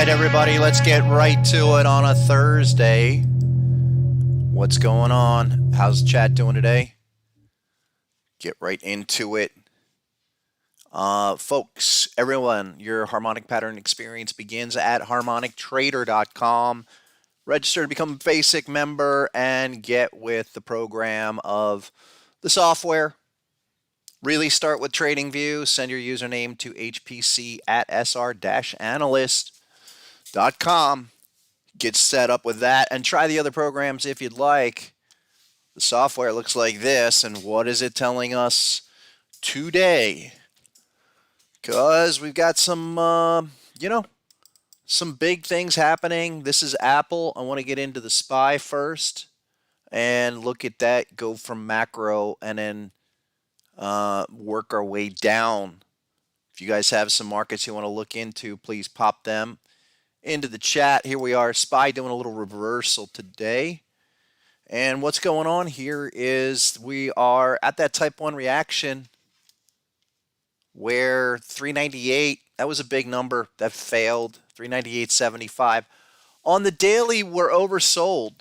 right, everybody, let's get right to it on a Thursday. What's going on? How's chat doing today? Get right into it. Folks, everyone, your harmonic pattern experience begins at harmonictrader.com. Register to become a basic member and get with the program of the software. Really start with TradingView. Send your username to hpc at sr-analyst.com. Get set up with that and try the other programs if you'd like. The software looks like this, and what is it telling us today? Because we've got some, some big things happening. This is Apple. I want to get into the SPY first and look at that, go from macro, and then work our way down. If you guys have some markets you want to look into, please pop them into the chat. Here we are, SPY doing a little reversal today. And what's going on here is we are at that type 1 reaction where 398, that was a big number, that failed, 398.75. On the daily, we're oversold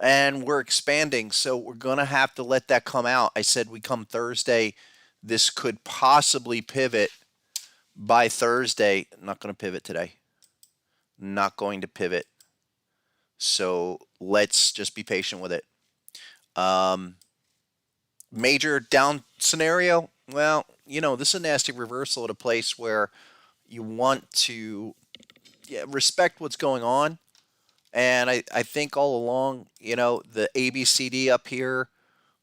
and we're expanding, so we're going to have to let that come out. I said we come Thursday, this could possibly pivot by Thursday. Not going to pivot today. Not going to pivot. So let's just be patient with it. Major down scenario, well, this is a nasty reversal at a place where you want to respect what's going on. And I think all along, the ABCD up here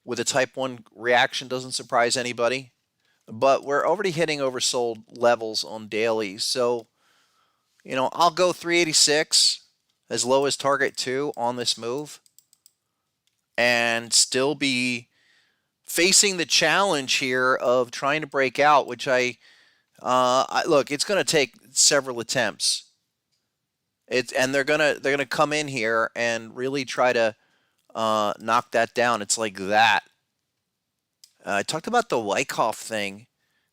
with a type 1 reaction doesn't surprise anybody. But we're already hitting oversold levels on daily. So, I'll go 386 as low as target 2 on this move and still be facing the challenge here of trying to break out, which look, it's going to take several attempts. And they're gonna come in here and really try to knock that down. It's like that. I talked about the Wyckoff thing,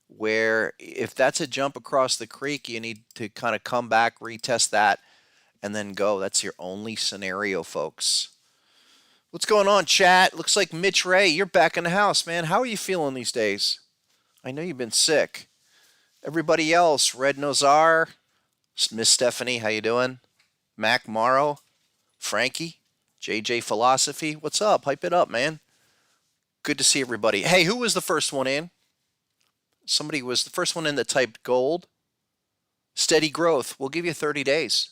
where if that's a jump across the creek, you need to kind of come back, retest that, and then go. That's your only scenario, folks. What's going on, chat? Looks like Mitch Ray, you're back in the house, man. How are you feeling these days? I know you've been sick. Everybody else, Red Nozar, Miss Stephanie, how you doing? Mac Morrow, Frankie, JJ Philosophy, what's up? Hype it up, man. Good to see everybody. Hey, who was the first one in? Somebody was the first one in that typed gold. Steady growth. We'll give you 30 days.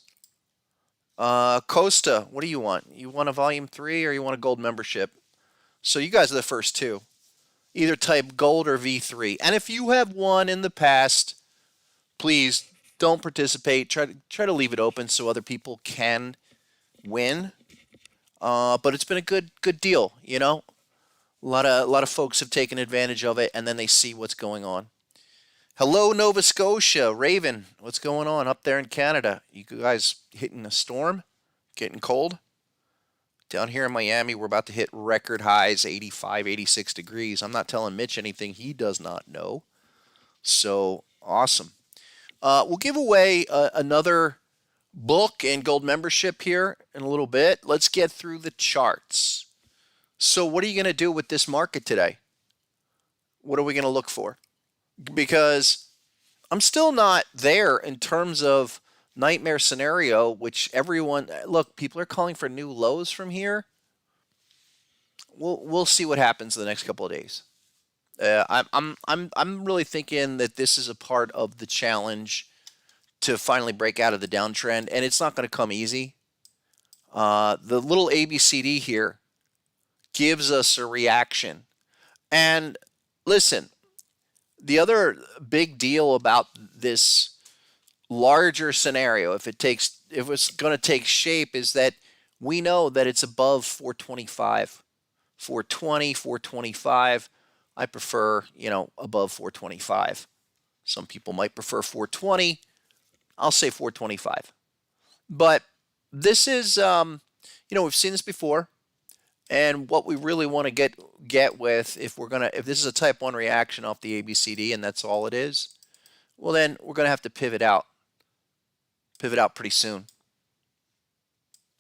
Costa, what do you want? You want a volume 3 or you want a gold membership? So you guys are the first two. Either type gold or V3. And if you have won in the past, please don't participate. Try to leave it open so other people can win. But it's been a good deal, A lot of folks have taken advantage of it, and then they see what's going on. Hello, Nova Scotia. Raven, what's going on up there in Canada? You guys hitting a storm? Getting cold? Down here in Miami, we're about to hit record highs, 85, 86 degrees. I'm not telling Mitch anything he does not know. So, awesome. We'll give away another book and gold membership here in a little bit. Let's get through the charts. So what are you going to do with this market today? What are we going to look for? Because I'm still not there in terms of nightmare scenario, which everyone, look, people are calling for new lows from here. We'll see what happens in the next couple of days. I'm really thinking that this is a part of the challenge to finally break out of the downtrend, and it's not going to come easy. The little ABCD here gives us a reaction. And listen, the other big deal about this larger scenario, if it's going to take shape, is that we know that it's above 425, 420, 425. I prefer, above 425. Some people might prefer 420. I'll say 425. But this is, we've seen this before. And what we really want to get with, if this is a type 1 reaction off the ABCD and that's all it is, well then we're going to have to pivot out. Pivot out pretty soon.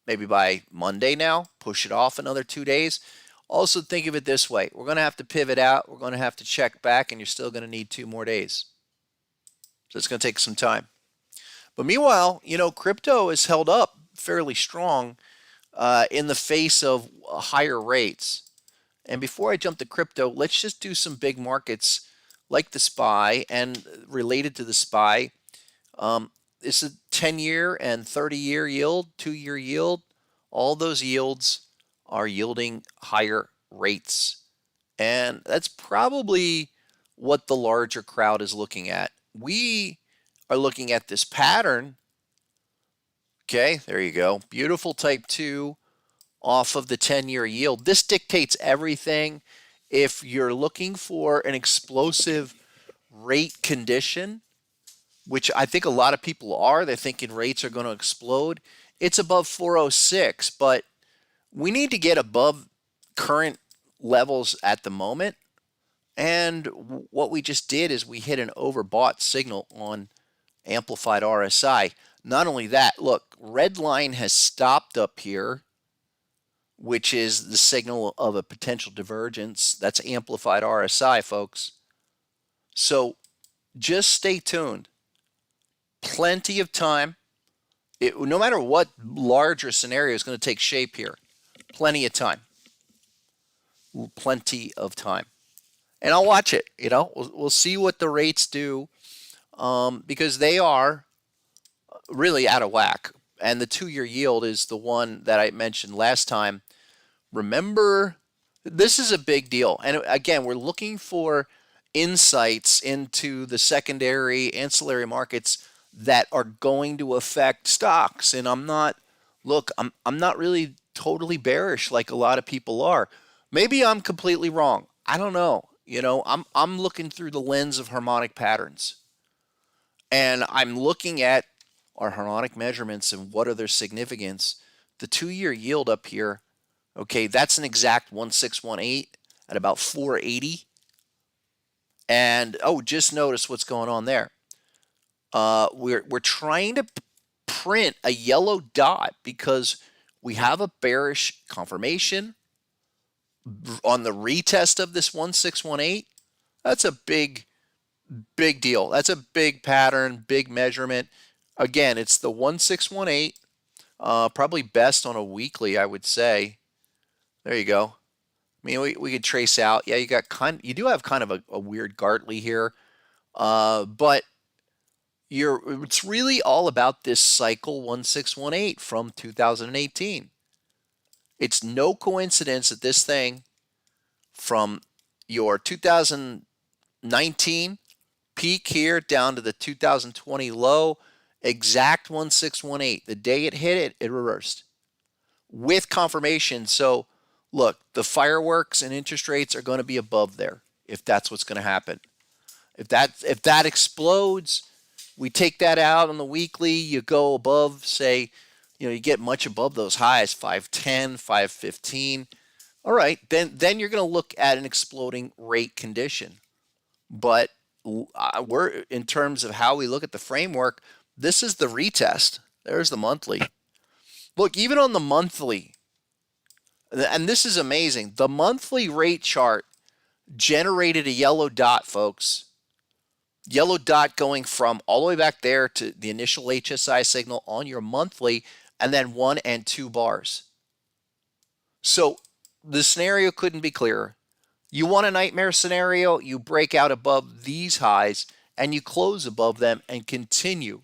Maybe by Monday now, push it off another 2 days. Also think of it this way. We're going to have to pivot out. We're going to have to check back, and you're still going to need 2 more days. So it's going to take some time. But meanwhile, crypto is held up fairly strong in the face of higher rates. And before I jump to crypto, let's just do some big markets like the SPY and related to the SPY. It's a 10-year and 30-year yield, 2-year yield. All those yields are yielding higher rates. And that's probably what the larger crowd is looking at. We are looking at this pattern. Okay, there you go. Beautiful type 2 off of the 10-year yield. This dictates everything. If you're looking for an explosive rate condition, which I think a lot of people are, they're thinking rates are going to explode. It's above 406, but we need to get above current levels at the moment. And what we just did is we hit an overbought signal on amplified RSI. Not only that, look, red line has stopped up here, which is the signal of a potential divergence. That's amplified RSI, folks. So just stay tuned. Plenty of time. No matter what larger scenario is going to take shape here, plenty of time. Plenty of time. And I'll watch it. We'll see what the rates do because they are really out of whack. And the 2-year yield is the one that I mentioned last time. Remember, this is a big deal. And again, we're looking for insights into the secondary ancillary markets that are going to affect stocks. And I'm not really totally bearish like a lot of people are. Maybe I'm completely wrong. I don't know. I'm looking through the lens of harmonic patterns. And I'm looking at our harmonic measurements and what are their significance. The 2-year yield up here, okay, that's an exact 1618 at about 480. And just notice what's going on there. We're trying to print a yellow dot because we have a bearish confirmation on the retest of this 1618. That's a big deal. That's a big pattern, big measurement. Again, it's the 1618. Probably best on a weekly, I would say. There you go. I mean, we could trace out. Yeah, you do have kind of a weird Gartley here, but it's really all about this cycle 1618 from 2018. It's no coincidence that this thing from your 2019 peak here down to the 2020 low, exact 1618. The day it hit it, it reversed with confirmation. So look, the fireworks and interest rates are going to be above there if that's what's going to happen. If that explodes, we take that out on the weekly, you go above, say, you get much above those highs, 510, 515. All right, then you're going to look at an exploding rate condition. But we're in terms of how we look at the framework, this is the retest. There's the monthly. Look, even on the monthly, and this is amazing, the monthly rate chart generated a yellow dot, folks. Yellow dot going from all the way back there to the initial HSI signal on your monthly, and then 1 and 2 bars. So the scenario couldn't be clearer. You want a nightmare scenario, you break out above these highs and you close above them and continue.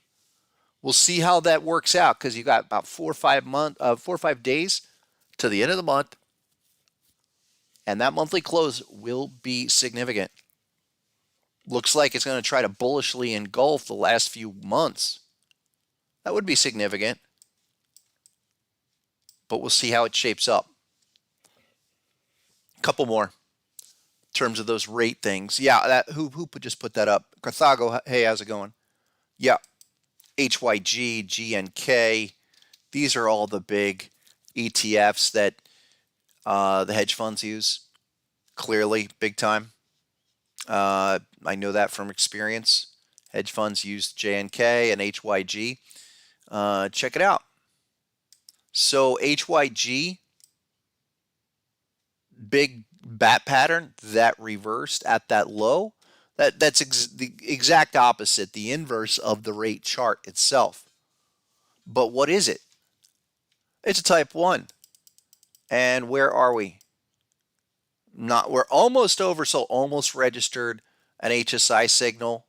We'll see how that works out because you got about 4 or 5 days to the end of the month, and that monthly close will be significant. Looks like it's going to try to bullishly engulf the last few months. That would be significant, but we'll see how it shapes up. A couple more in terms of those rate things. Yeah, who just put that up? Carthago, hey, how's it going? Yeah, HYG, GNK. These are all the big ETFs that the hedge funds use. Clearly, big time. I know that from experience. Hedge funds use JNK and HYG. Check it out. So HYG, big bat pattern that reversed at that low. That's the exact opposite, the inverse of the rate chart itself. But what is it? It's a type 1. And where are we? Not, we're almost over, so almost registered an HSI signal.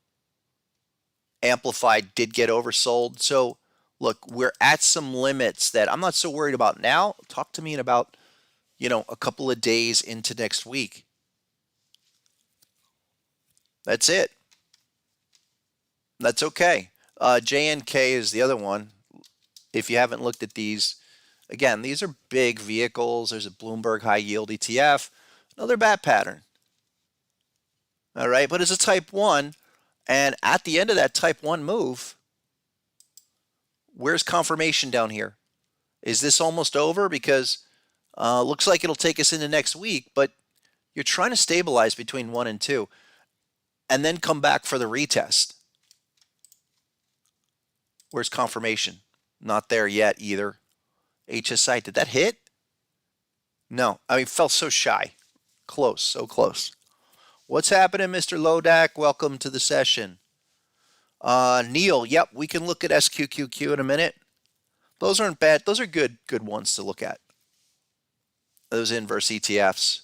Amplified did get oversold. So look, we're at some limits that I'm not so worried about now. Talk to me in about, a couple of days into next week. That's it. That's okay. JNK is the other one. If you haven't looked at these, again, these are big vehicles. There's a Bloomberg high yield ETF, another bat pattern. All right, but it's a type 1. And at the end of that type 1 move, where's confirmation down here? Is this almost over? Because looks like it'll take us into next week, but you're trying to stabilize between 1 and 2 and then come back for the retest. Where's confirmation? Not there yet either. HSI, did that hit? No, I mean, fell so shy. Close, so close. What's happening, Mr. Lodak? Welcome to the session. Neil, yep, we can look at SQQQ in a minute. Those aren't bad. Those are good ones to look at. Those inverse ETFs.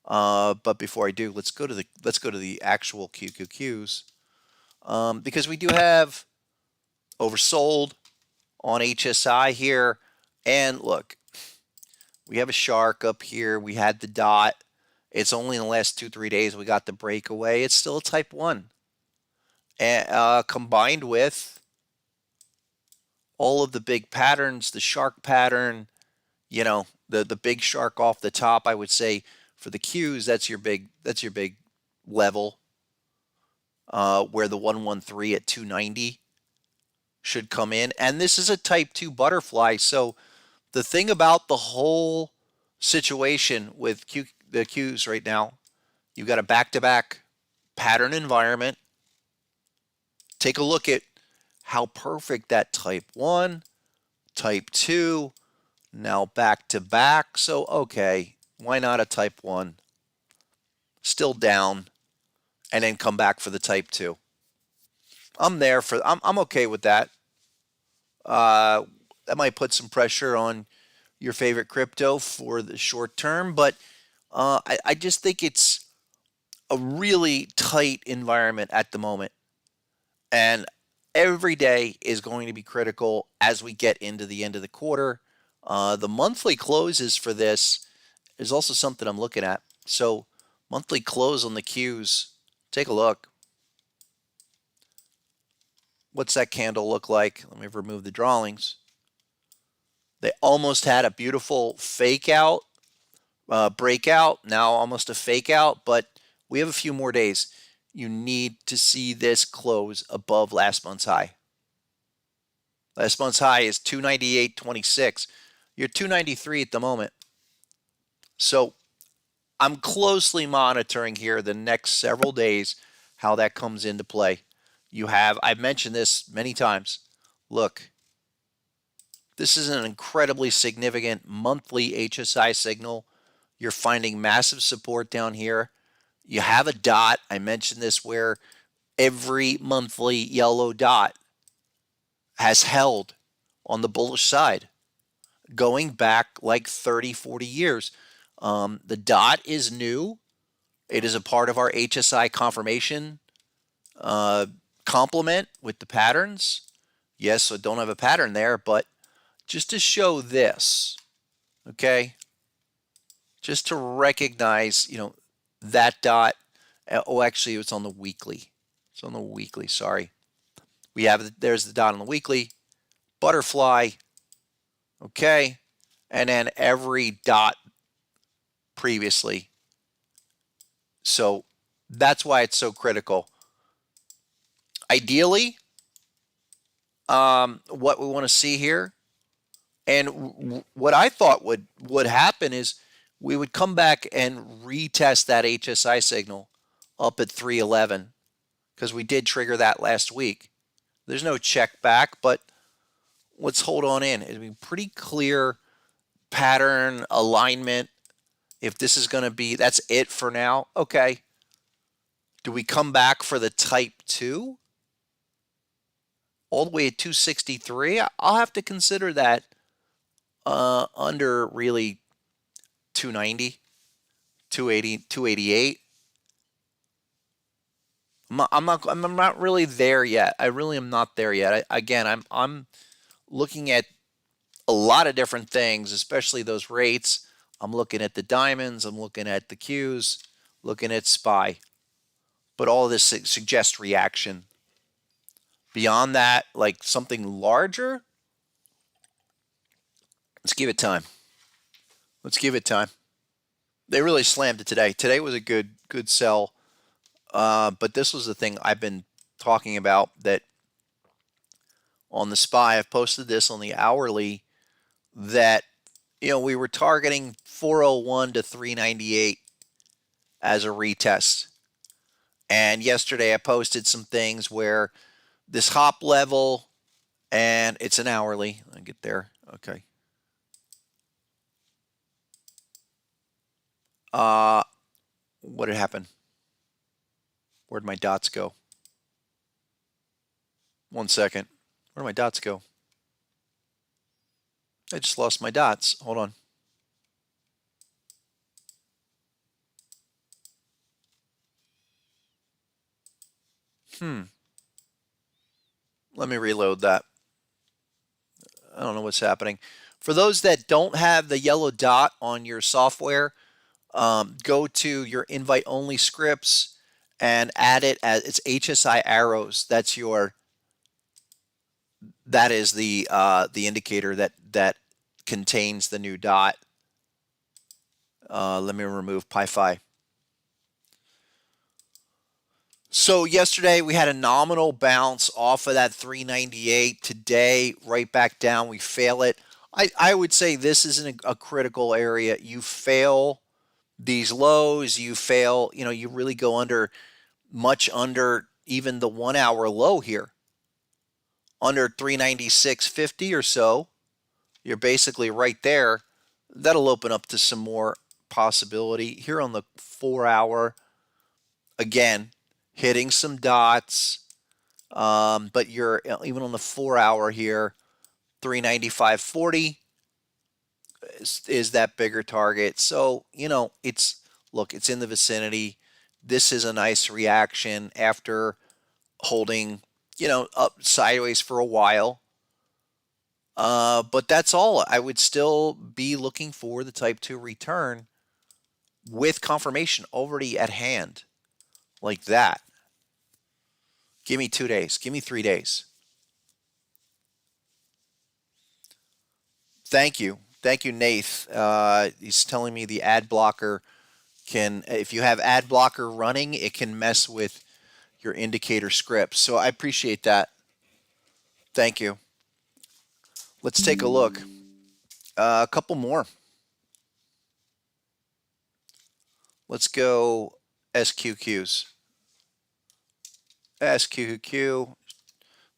But before I do, let's go to the actual QQQs, because we do have oversold on HSI here. And look, we have a shark up here. We had the dot. It's only in the last 2-3 days we got the breakaway. It's still a type 1. And combined with all of the big patterns, the shark pattern, the big shark off the top, I would say for the Qs, that's your big level, where the 113 at 290 should come in. And this is a type 2 butterfly. So the thing about the whole situation with the Qs right now, you've got a back-to-back pattern environment. Take a look at how perfect that type 1, type 2, now back-to-back. So, okay, why not a type 1? Still down, and then come back for the type 2. I'm okay with that. That might put some pressure on your favorite crypto for the short term, but I just think it's a really tight environment at the moment. And every day is going to be critical as we get into the end of the quarter. The monthly closes for this is also something I'm looking at. So monthly close on the Qs, take a look. What's that candle look like? Let me remove the drawings. They almost had a beautiful fake out, breakout, now almost a fake out, but we have a few more days. You need to see this close above last month's high. Last month's high is 298.26. You're 293 at the moment. So I'm closely monitoring here the next several days how that comes into play. I've mentioned this many times. Look, this is an incredibly significant monthly HSI signal. You're finding massive support down here. You have a dot. I mentioned this where every monthly yellow dot has held on the bullish side going back like 30, 40 years. The dot is new. It is a part of our HSI confirmation complement with the patterns. Yes, so don't have a pattern there, but just to show this, okay, just to recognize, that dot. Oh, actually, it's on the weekly. It's on the weekly, sorry. There's the dot on the weekly, butterfly, okay, and then every dot previously. So that's why it's so critical. Ideally, what we want to see here, and what I thought would happen is we would come back and retest that HSI signal up at 311 because we did trigger that last week. There's no check back, but let's hold on in. It'll be pretty clear pattern alignment. If this is going to be, that's it for now. Okay. Do we come back for the type 2? All the way at 263? I'll have to consider that under really 290, 280, 288. I'm not really there yet. I really am not there yet. I'm looking at a lot of different things, especially those rates. I'm looking at the diamonds. I'm looking at the Qs, looking at SPY. But all of this suggests reaction. Beyond that, like something larger, let's give it time. Let's give it time. They really slammed it today. Today was a good sell. But this was the thing I've been talking about, that on the SPY, I've posted this on the hourly, that we were targeting 401 to 398 as a retest. And yesterday I posted some things where this hop level, and it's an hourly. I'll get there. Okay. What had happened? Where'd my dots go? 1 second. Where'd my dots go? I just lost my dots. Hold on. Let me reload that. I don't know what's happening. For those that don't have the yellow dot on your software, go to your invite only scripts and add it as it's HSI arrows. That is the indicator that contains the new dot. Let me remove Pi-Fi. So yesterday we had a nominal bounce off of that 398. Today, right back down, we fail it. I would say this isn't a critical area. You fail these lows, you fail, you really go much under even the 1 hour low here. Under 396.50 or so, you're basically right there. That'll open up to some more possibility. Here on the 4 hour, again, hitting some dots, but you're even on the 4 hour here, 395.40 is that bigger target. So it's in the vicinity. This is a nice reaction after holding up sideways for a while. But that's all. I would still be looking for the type 2 return with confirmation already at hand, like that. Give me 2 days. Give me 3 days. Thank you. Thank you, Nath. He's telling me the ad blocker if you have ad blocker running, it can mess with your indicator scripts. So I appreciate that. Thank you. Let's take a look. A couple more. Let's go SQQs. SQQ.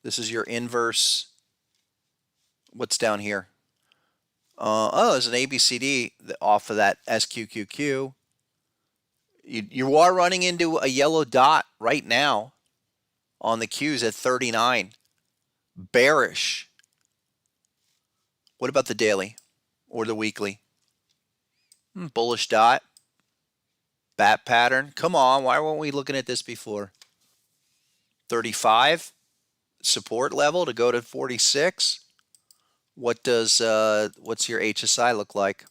This is your inverse. What's down here? There's an ABCD off of that SQQQ. You are running into a yellow dot right now on the Qs at 39. Bearish. What about the daily or the weekly? Bullish dot. Bat pattern. Come on, why weren't we looking at this before? 35. Support level to go to 46. What's your HSI look like?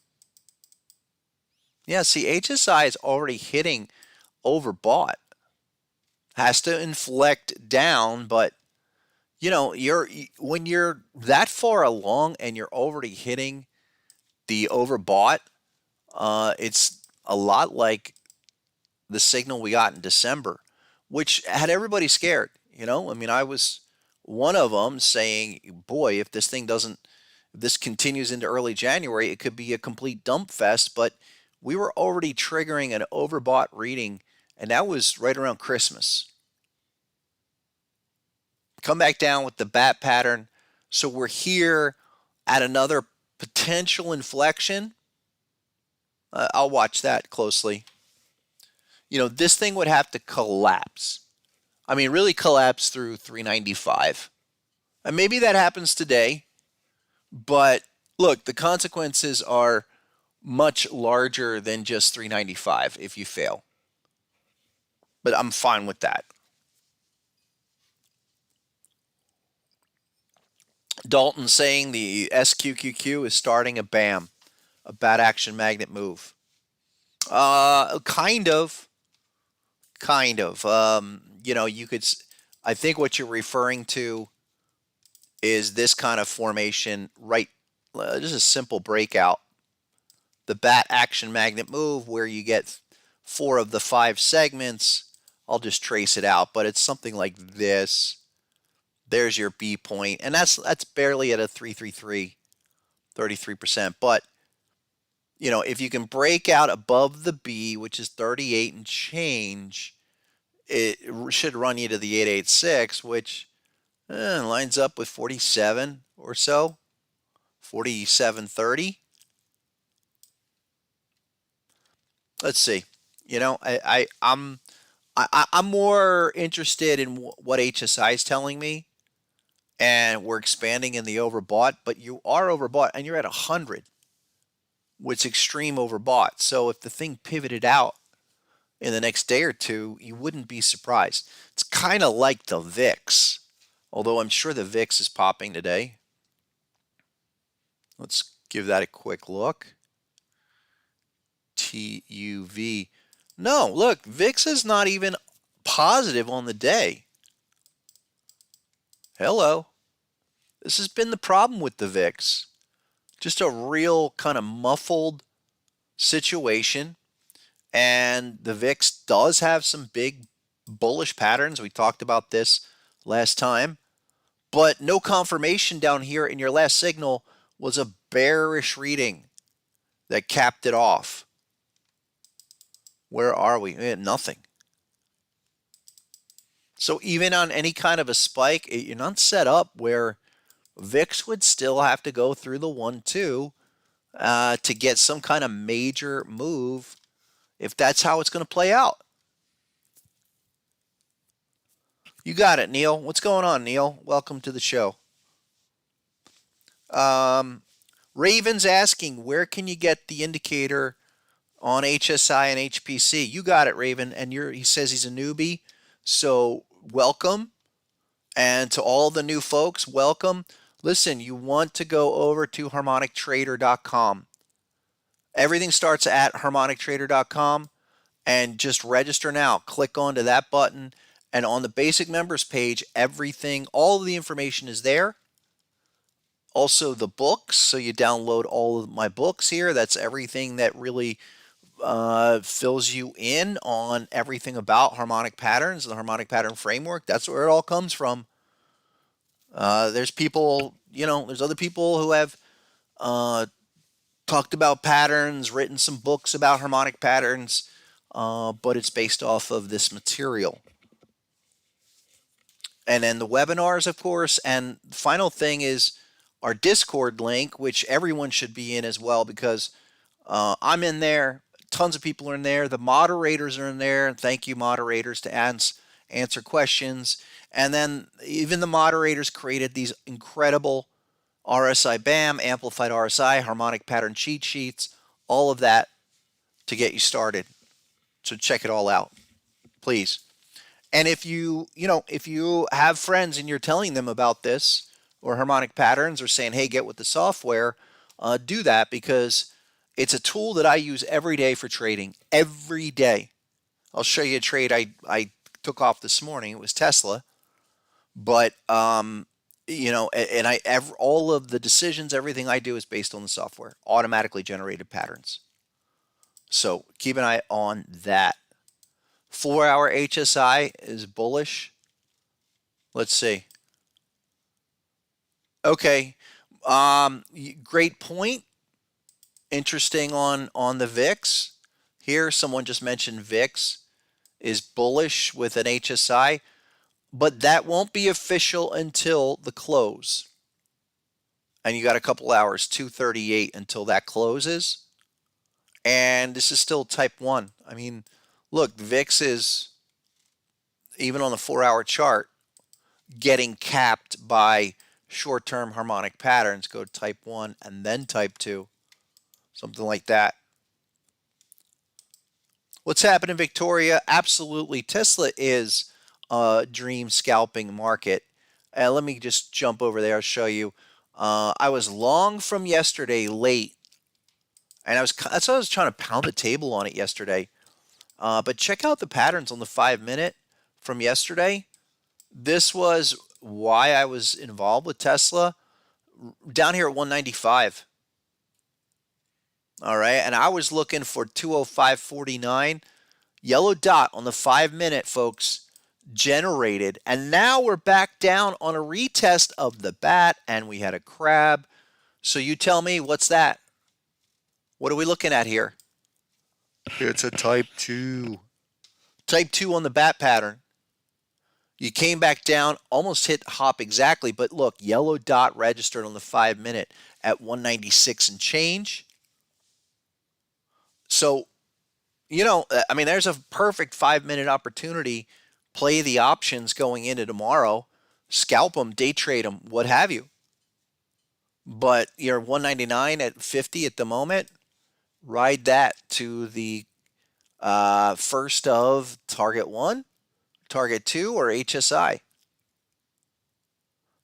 Yeah, see, HSI is already hitting overbought. Has to inflect down, but when you're that far along and you're already hitting the overbought, it's a lot like the signal we got in December, which had everybody scared. I was one of them saying, boy, if this continues into early January, it could be a complete dump fest. But we were already triggering an overbought reading, and that was right around Christmas. Come back down with the bat pattern, So we're here at another potential inflection. I'll watch that closely. This thing would have to collapse. I mean, really collapse through 395. And maybe that happens today, but look, the consequences are much larger than just 395 if you fail. But I'm fine with that. Dalton saying the SQQQ is starting a BAM, a bad action magnet move. Kind of. Kind of. You could. I think what you're referring to is this kind of formation, right? Just a simple breakout. The bat action magnet move where you get 4 of the 5 segments. I'll just trace it out, but it's something like this. There's your B point, and that's barely at a 333, 33%. But if you can break out above the B, which is 38 and change, it should run you to the 886, which lines up with 47 or so, 47.30. Let's see. I'm more interested in what HSI is telling me, and we're expanding in the overbought, but you are overbought, and you're at 100, which extreme overbought. So if the thing pivoted out in the next day or two, you wouldn't be surprised. It's kind of like the VIX, although I'm sure the VIX is popping today. Let's give that a quick look. TUV. No, look, VIX is not even positive on the day. Hello. This has been the problem with the VIX. Just a real kind of muffled situation. And the VIX does have some big bullish patterns. We talked about this last time. But no confirmation down here in your last signal was a bearish reading that capped it off. Where are we? We had nothing. So even on any kind of a spike, you're not set up where VIX would still have to go through the 1-2 to get some kind of major move if that's how it's going to play out. You got it, Neil. What's going on, Neil? Welcome to the show. Raven's asking, where can you get the indicator on HSI and HPC? You got it, Raven. And he says he's a newbie. So welcome. And to all the new folks, welcome. Listen, you want to go over to harmonictrader.com. Everything starts at harmonictrader.com, and just register now. Click onto that button, and on the basic members page, everything, all of the information is there. Also the books, so you download all of my books here. That's everything that really fills you in on everything about harmonic patterns, the harmonic pattern framework. That's where it all comes from. There's people, there's other people who have talked about patterns, written some books about harmonic patterns, but it's based off of this material. And then the webinars, of course, and the final thing is our Discord link, which everyone should be in as well, because I'm in there. Tons of people are in there. The moderators are in there. And thank you, moderators, to answer questions. And then even the moderators created these incredible RSI BAM, amplified RSI, harmonic pattern cheat sheets, all of that to get you started. So check it all out, please. And if you have friends and you're telling them about this or harmonic patterns or saying, hey, get with the software, do that, because it's a tool that I use every day for trading. Every day. I'll show you a trade I took off this morning. It was Tesla. But, and all of the decisions, everything I do is based on the software, automatically generated patterns. So keep an eye on that. 4-hour HSI is bullish. Let's see. Okay. Great point. Interesting on the VIX. Here, someone just mentioned VIX is bullish with an HSI, but that won't be official until the close. and you got a couple hours, 238 until that closes. And this is still type 1. I mean, look, VIX is, even on the 4-hour chart, getting capped by short-term harmonic patterns. Go to type 1 and then type 2, something like that. What's happening, Victoria? Absolutely. Tesla is a dream scalping market. Let me just jump over there. I'll show you. I was long from yesterday late, and that's why I was trying to pound the table on it yesterday. But check out the patterns on the 5-minute from yesterday. This was why I was involved with Tesla down here at 195. All right, and I was looking for 205.49. Yellow dot on the 5-minute, folks, generated. And now we're back down on a retest of the bat, and we had a crab. So you tell me, what's that? What are we looking at here? It's a type 2. Type 2 on the bat pattern. You came back down, almost hit hop exactly, but look, yellow dot registered on the 5-minute at 196 and change. So, I mean, there's a perfect 5-minute opportunity. Play the options going into tomorrow, scalp them, day trade them, what have you. But you're 199 at 50 at the moment. Ride that to the first of target 1, target 2, or HSI.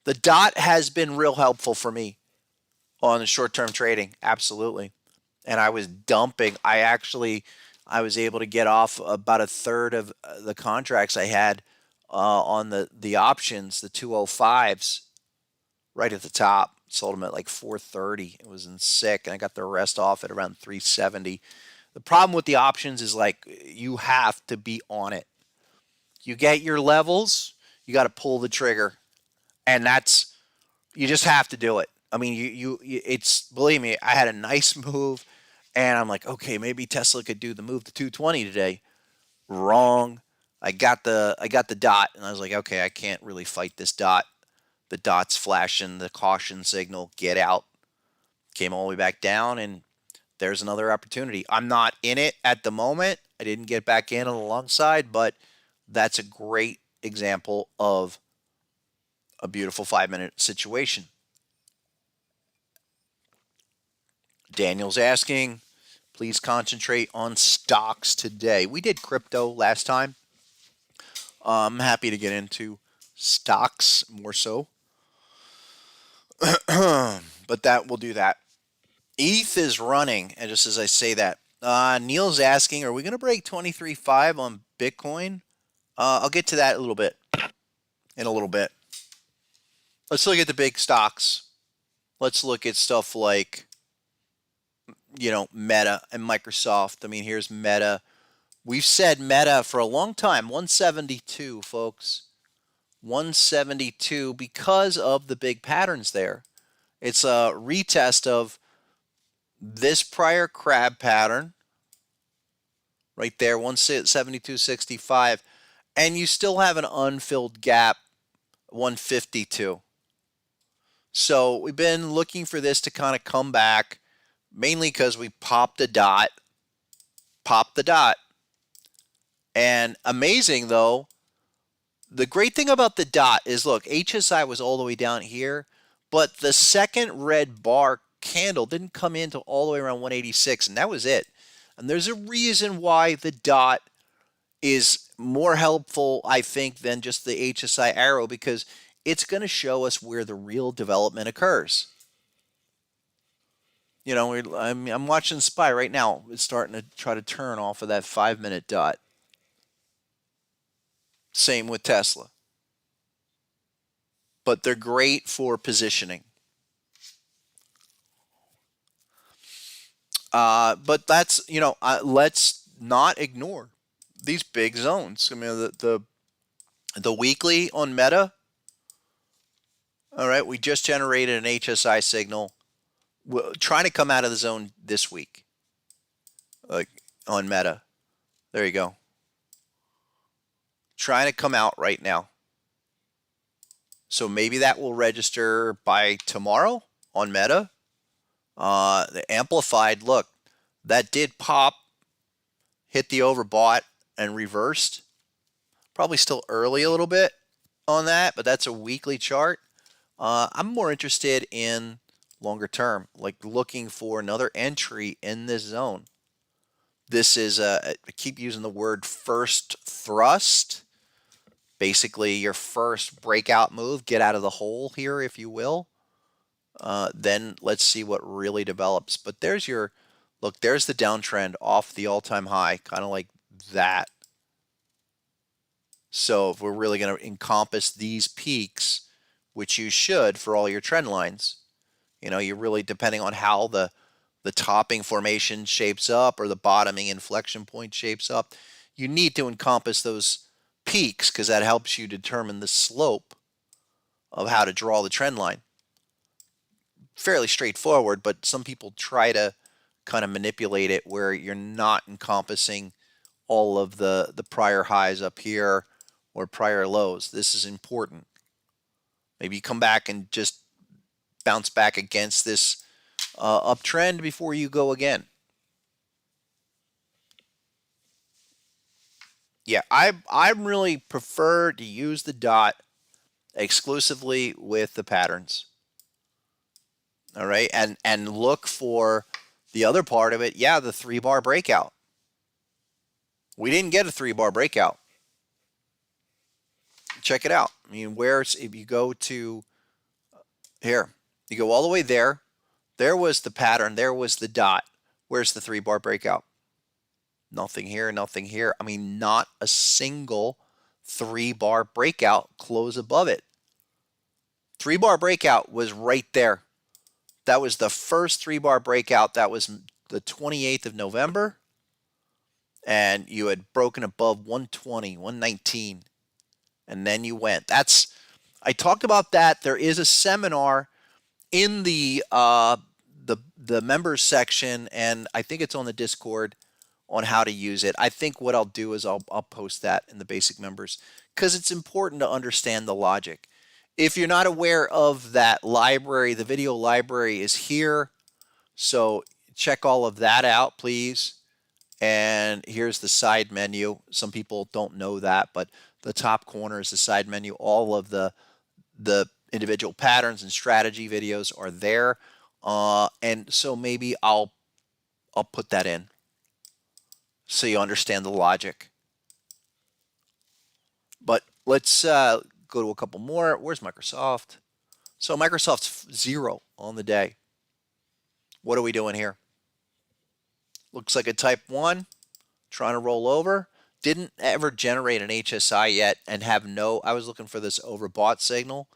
The dot has been real helpful for me on short-term trading, absolutely. And I was dumping. I was able to get off about a third of the contracts I had on the options, the 205s, right at the top. Sold them at like 430. It was in sick, and I got the rest off at around 370. The problem with the options is, like, you have to be on it. You get your levels, you got to pull the trigger, and you just have to do it. I mean, it's, believe me, I had a nice move, and I'm like, okay, maybe Tesla could do the move to 220 today. Wrong. I got the dot, and I was like, okay, I can't really fight this dot. The dot's flashing the caution signal. Get out. Came all the way back down, and there's another opportunity. I'm not in it at the moment. I didn't get back in on the long side, but that's a great example of a beautiful 5-minute situation. Daniel's asking, please concentrate on stocks today. We did crypto last time. I'm happy to get into stocks more so. But we'll do that. ETH is running, and just as I say that, Neil's asking, are we going to break 23.5 on Bitcoin? I'll get to that in a little bit. Let's look at the big stocks. Let's look at stuff like, Meta and Microsoft. I mean, here's Meta. We've said Meta for a long time, 172, folks. 172 because of the big patterns there. It's a retest of this prior crab pattern right there, 172.65, and you still have an unfilled gap, 152. So we've been looking for this to kind of come back, mainly because we popped the dot. And amazing, though, the great thing about the dot is, look, HSI was all the way down here, but the second red bar candle didn't come in until all the way around 186, and that was it. And there's a reason why the dot is more helpful, I think, than just the HSI arrow, because it's going to show us where the real development occurs. I'm watching SPY right now. It's starting to try to turn off of that 5-minute dot. Same with Tesla. But they're great for positioning. But that's, let's not ignore these big zones. I mean, the weekly on Meta, all right, we just generated an HSI signal. We're trying to come out of the zone this week, like on Meta. There you go. Trying to come out right now. So maybe that will register by tomorrow on Meta. The amplified, look, that did pop, hit the overbought, and reversed. Probably still early a little bit on that, but that's a weekly chart. I'm more interested in longer term, like looking for another entry in this zone. This is I keep using the word first thrust. Basically, your first breakout move, get out of the hole here, if you will. Then let's see what really develops. But there's your, look, there's the downtrend off the all-time high, kind of like that. So if we're really going to encompass these peaks, which you should for all your trend lines, you know, you're really depending on how the topping formation shapes up or the bottoming inflection point shapes up. You need to encompass those peaks because that helps you determine the slope of how to draw the trend line. Fairly straightforward, but some people try to kind of manipulate it where you're not encompassing all of the prior highs up here or prior lows. This is important. Maybe you come back and just bounce back against this uptrend before you go again. Yeah, I really prefer to use the dot exclusively with the patterns. All right, and look for the other part of it. Yeah, the 3-bar breakout. We didn't get a 3-bar breakout. Check it out. I mean, where's, if you go to here, you go all the way there. There was the pattern. There was the dot. Where's the 3-bar breakout? Nothing here, nothing here. I mean, not a single 3-bar breakout close above it. 3-bar breakout was right there. That was the first 3-bar breakout. That was the 28th of November. And you had broken above 120, 119. And then you went. That's, I talked about that. There is a seminar in the members section, and I think it's on the Discord on how to use it. I think what I'll do is I'll post that in the basic members because it's important to understand the logic. If you're not aware of that library, the video library is here. So check all of that out, please. And here's the side menu. Some people don't know that, but the top corner is the side menu. All of the individual patterns and strategy videos are there. And so maybe I'll put that in so you understand the logic. But let's go to a couple more. Where's Microsoft? So Microsoft's 0 on the day. What are we doing here? Looks like a type 1 trying to roll over. Didn't ever generate an HSI yet and have no, I was looking for this overbought signal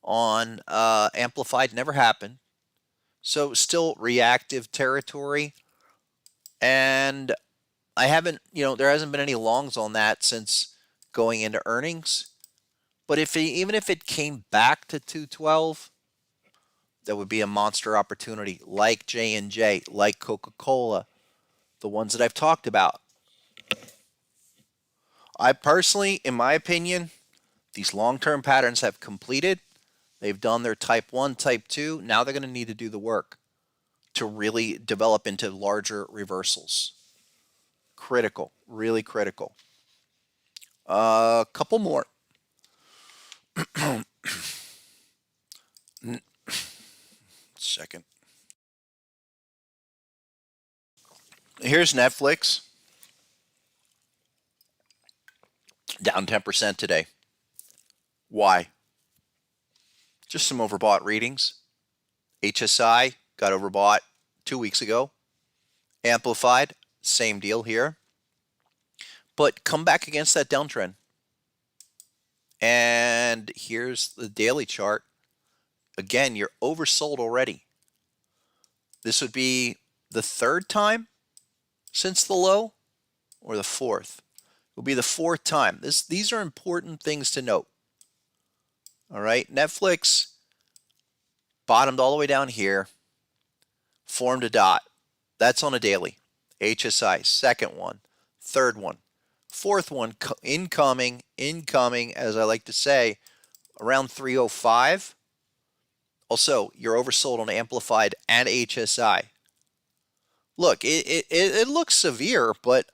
on amplified, never happened. So still reactive territory. And I haven't, you know, there hasn't been any longs on that since going into earnings. But even if it came back to 212, that would be a monster opportunity like J&J, like Coca-Cola, the ones that I've talked about. I personally, in my opinion, these long-term patterns have completed. They've done their type 1, type 2. Now they're going to need to do the work to really develop into larger reversals. Critical, really critical. A couple more. Second. Here's Netflix. Down 10% today. Why? Just some overbought readings. HSI got overbought 2 weeks ago. Amplified, same deal here. But come back against that downtrend. And here's the daily chart. Again, you're oversold already. This would be the 3rd time since the low, or the 4th. It will be the 4th time. These are important things to note. All right, Netflix bottomed all the way down here, formed a dot. That's on a daily. HSI, 2nd one, 3rd one, 4th one, incoming, as I like to say, around 305. Also, you're oversold on Amplified and HSI. Look, it looks severe, but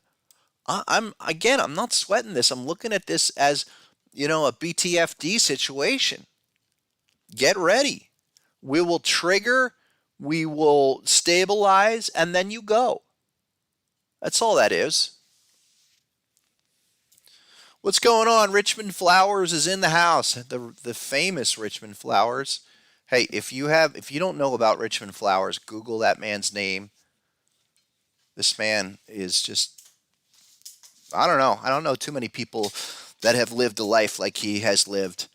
I'm not sweating this. I'm looking at this as, a BTFD situation. Get ready. We will trigger, we will stabilize, and then you go. That's all that is. What's going on? Richmond Flowers is in the house. The famous Richmond Flowers. Hey, if you don't know about Richmond Flowers, Google that man's name. This man is just, I don't know. I don't know too many people that have lived a life like he has lived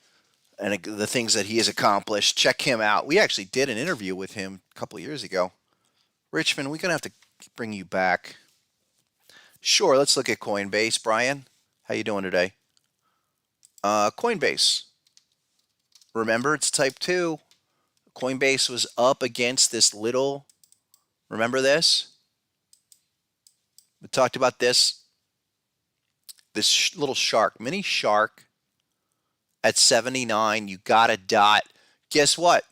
and the things that he has accomplished. Check him out. We actually did an interview with him a couple of years ago. Richmond, we're going to have to bring you back. Sure, let's look at Coinbase. Brian, how you doing today? Coinbase. Remember, it's type 2. Coinbase was up against this little, remember this? We talked about this little shark, mini shark at 79. You got a dot. Guess what?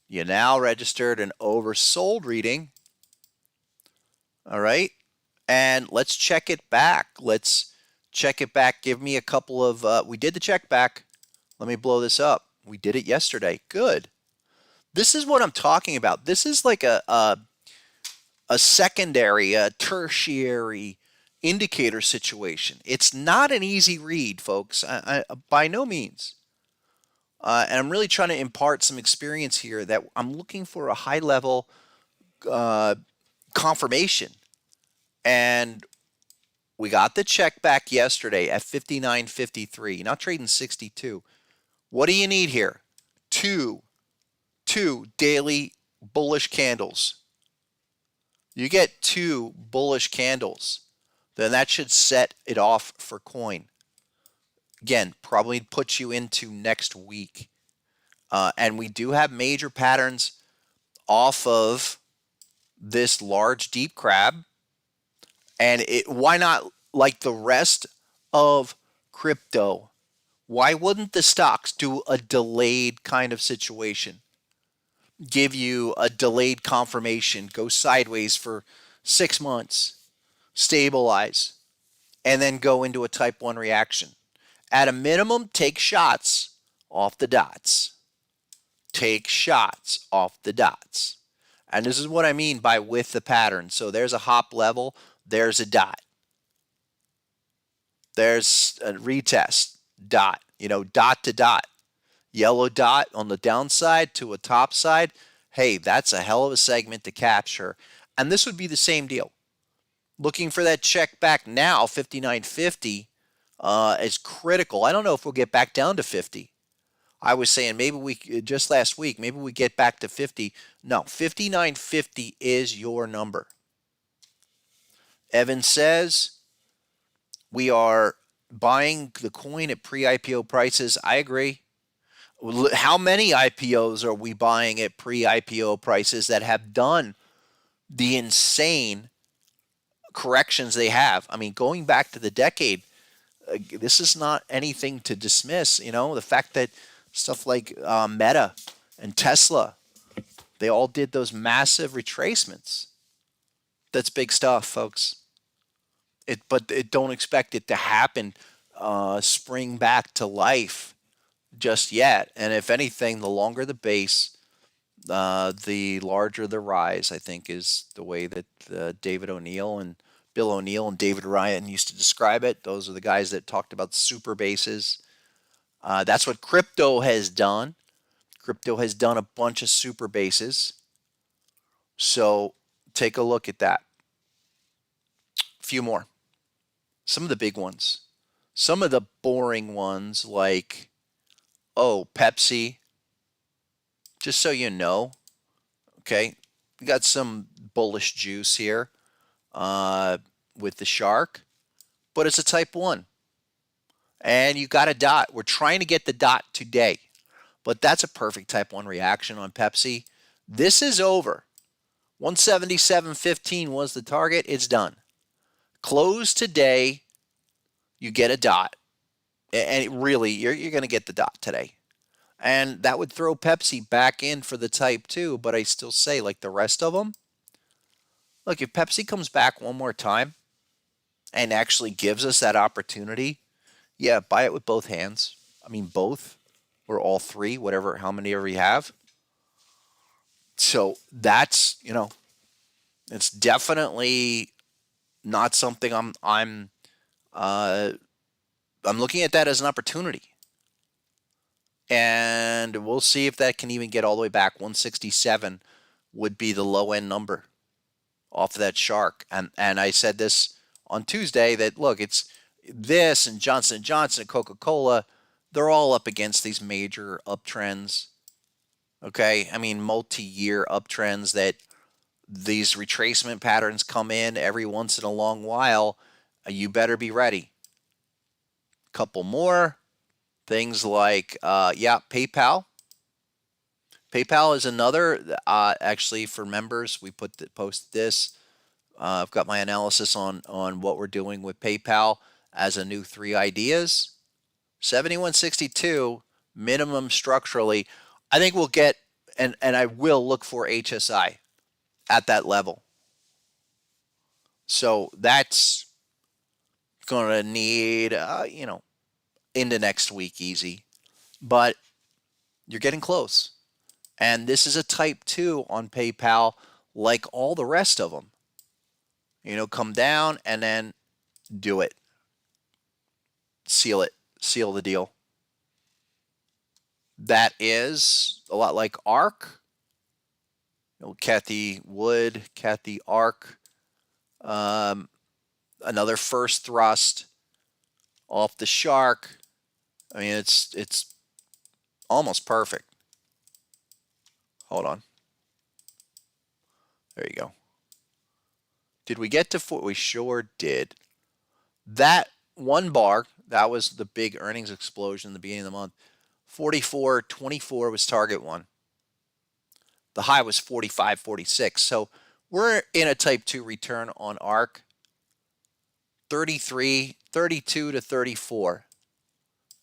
You now registered an oversold reading. All right. And let's check it back. Let's check it back. Give me a couple of, we did the check back. Let me blow this up. We did it yesterday. Good. This is what I'm talking about. This is like a secondary, a tertiary indicator situation. It's not an easy read, folks, by no means. And I'm really trying to impart some experience here that I'm looking for a high level confirmation. And we got the check back yesterday at 59.53. Now trading 62. What do you need here? Two daily bullish candles. You get 2 bullish candles, then that should set it off for coin. Again, probably puts you into next week. And we do have major patterns off of this large deep crab. And why not, like the rest of crypto, why wouldn't the stocks do a delayed kind of situation? Give you a delayed confirmation, go sideways for 6 months, stabilize, and then go into a type 1 reaction. At a minimum, take shots off the dots. Take shots off the dots. And this is what I mean by with the pattern. So there's a hop level, there's a dot. There's a retest, dot, dot to dot. Yellow dot on the downside to a top side. Hey, that's a hell of a segment to capture. And this would be the same deal. Looking for that check back now, 59.50 is critical. I don't know if we'll get back down to 50. I was saying maybe just last week, maybe we get back to 50. No, 59.50 is your number. Evan says we are buying the coin at pre-IPO prices. I agree. How many IPOs are we buying at pre-IPO prices that have done the insane corrections they have? I mean, going back to the decade, this is not anything to dismiss. The fact that stuff like Meta and Tesla, they all did those massive retracements. That's big stuff, folks. But don't expect it to happen, spring back to life just yet. And if anything, the longer the base, the larger the rise, I think, is the way that David O'Neill and Bill O'Neill and David Ryan used to describe it. Those are the guys that talked about super bases. That's what crypto has done. Crypto has done a bunch of super bases. So take a look at that. A few more. Some of the big ones. Some of the boring ones like, Pepsi. Just so you know, okay, we got some bullish juice here with the shark, but it's a type 1. And you got a dot. We're trying to get the dot today, but that's a perfect type 1 reaction on Pepsi. This is over. 177.15 was the target. It's done. Close today, you get a dot. And really, you're going to get the dot today. And that would throw Pepsi back in for the type 2, but I still say, like the rest of them, look, if Pepsi comes back one more time and actually gives us that opportunity, yeah, buy it with both hands. I mean, both or all three, whatever, how many ever you have. So that's, it's definitely not something uh, I'm looking at that as an opportunity. And we'll see if that can even get all the way back. 167 would be the low end number off of that shark. And I said this on Tuesday that look, it's this and Johnson & Johnson and Coca-Cola, they're all up against these major uptrends. Okay? I mean, multi-year uptrends that these retracement patterns come in every once in a long while. You better be ready. Couple more things like PayPal. PayPal is another. Actually, for members, we posted this. I've got my analysis on what we're doing with PayPal as a new 3 ideas. 7162 minimum structurally. I think we'll get and I will look for HSI at that level. So that's going to need into next week easy, but you're getting close. And this is a type 2 on PayPal, like all the rest of them. Come down and then do it. Seal it. Seal the deal. That is a lot like ARK. Kathy Wood, Kathy ARK. Another first thrust off the shark. I mean, it's almost perfect. Hold on. There you go. Did we get to 4? We sure did. That one bar, that was the big earnings explosion in the beginning of the month. 44.24 was target one. The high was 45.46. So we're in a type 2 return on ARK. 32 to 34.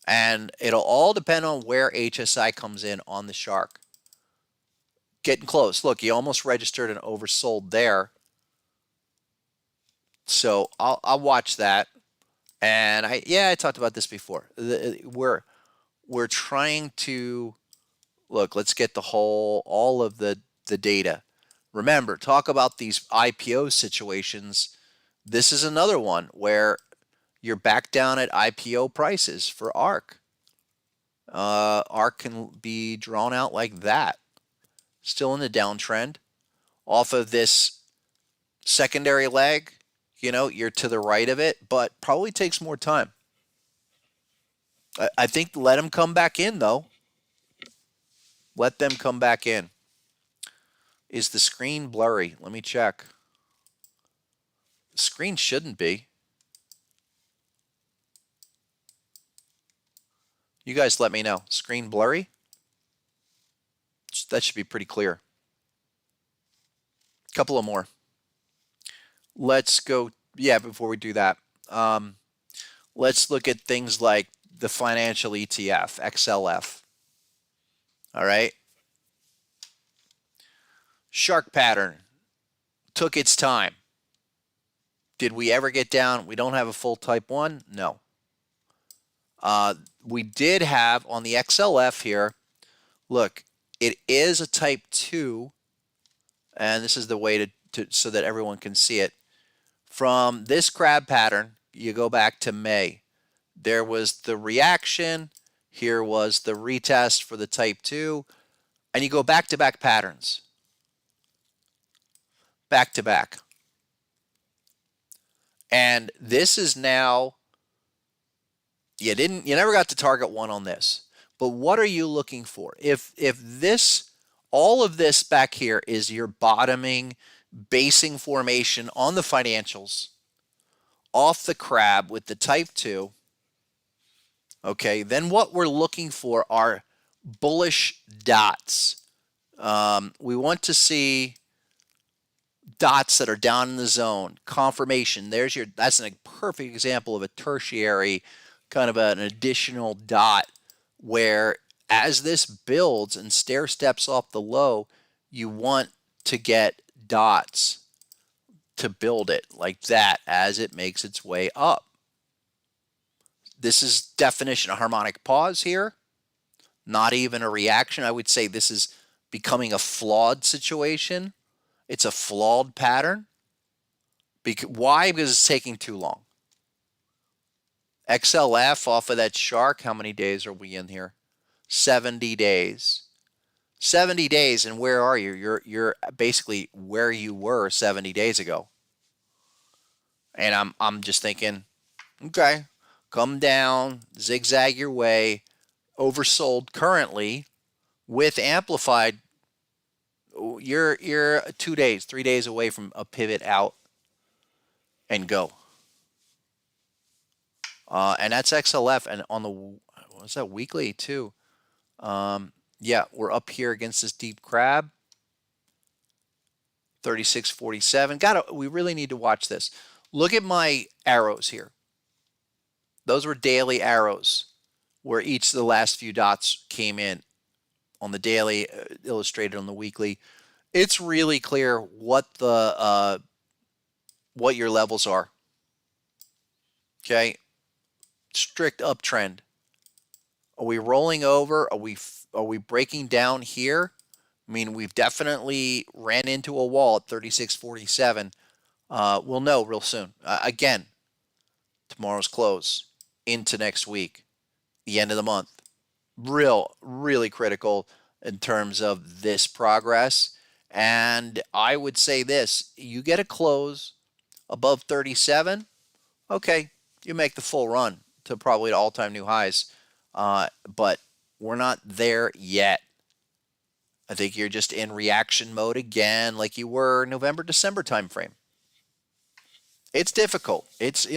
And it'll all depend on where HSI comes in on the shark. Getting close. Look, you almost registered an oversold there. So I'll watch that. And I talked about this before. We're trying to look. Let's get all of the data. Remember, talk about these IPO situations. This is another one where you're back down at IPO prices for ARK. ARK can be drawn out like that. Still in the downtrend. Off of this secondary leg, you're to the right of it, but probably takes more time. I think let them come back in, though. Let them come back in. Is the screen blurry? Let me check. The screen shouldn't be. You guys let me know. Screen blurry? That should be pretty clear. Couple of more. Let's go. Yeah, before we do that, let's look at things like the financial ETF, XLF. All right. Shark pattern took its time. Did we ever get down? We don't have a full type 1. No. We did have on the XLF here. Look, it is a type 2. And this is the way to so that everyone can see it. From this crab pattern, you go back to May. There was the reaction. Here was the retest for the type 2. And you go back-to-back patterns. Back-to-back. And this is now, you never got to target 1 on this. But what are you looking for? If this, all of this back here is your bottoming, basing formation on the financials, off the crab with the type 2, okay, then what we're looking for are bullish dots. We want to see dots that are down in the zone, confirmation. That's a perfect example of a tertiary, kind of an additional dot where as this builds and stair steps off the low, you want to get dots to build it like that as it makes its way up. This is definition of harmonic pause here, not even a reaction. I would say this is becoming a flawed situation. It's a flawed pattern. Why? Because it's taking too long. XLF off of that shark, how many days are we in here? 70 days. 70 days, and where are you? You're basically where you were 70 days ago. And I'm just thinking, okay, come down, zigzag your way, oversold currently with amplified. You're 2 days, 3 days away from a pivot out and go. And that's XLF, and on the what's that weekly too? Yeah, we're up here against this deep crab. 36.47. We really need to watch this. Look at my arrows here. Those were daily arrows where each of the last few dots came in on the daily, illustrated on the weekly. It's really clear what your levels are. Okay, strict uptrend. Are we rolling over? Are we breaking down here? I mean, we've definitely ran into a wall at 36.47. We'll know real soon. Again, tomorrow's close into next week, the end of the month. Really critical in terms of this progress. And I would say this, you get a close above 37, okay, you make the full run to probably all-time new highs. But we're not there yet. I think you're just in reaction mode again, like you were November, December timeframe. It's difficult. It's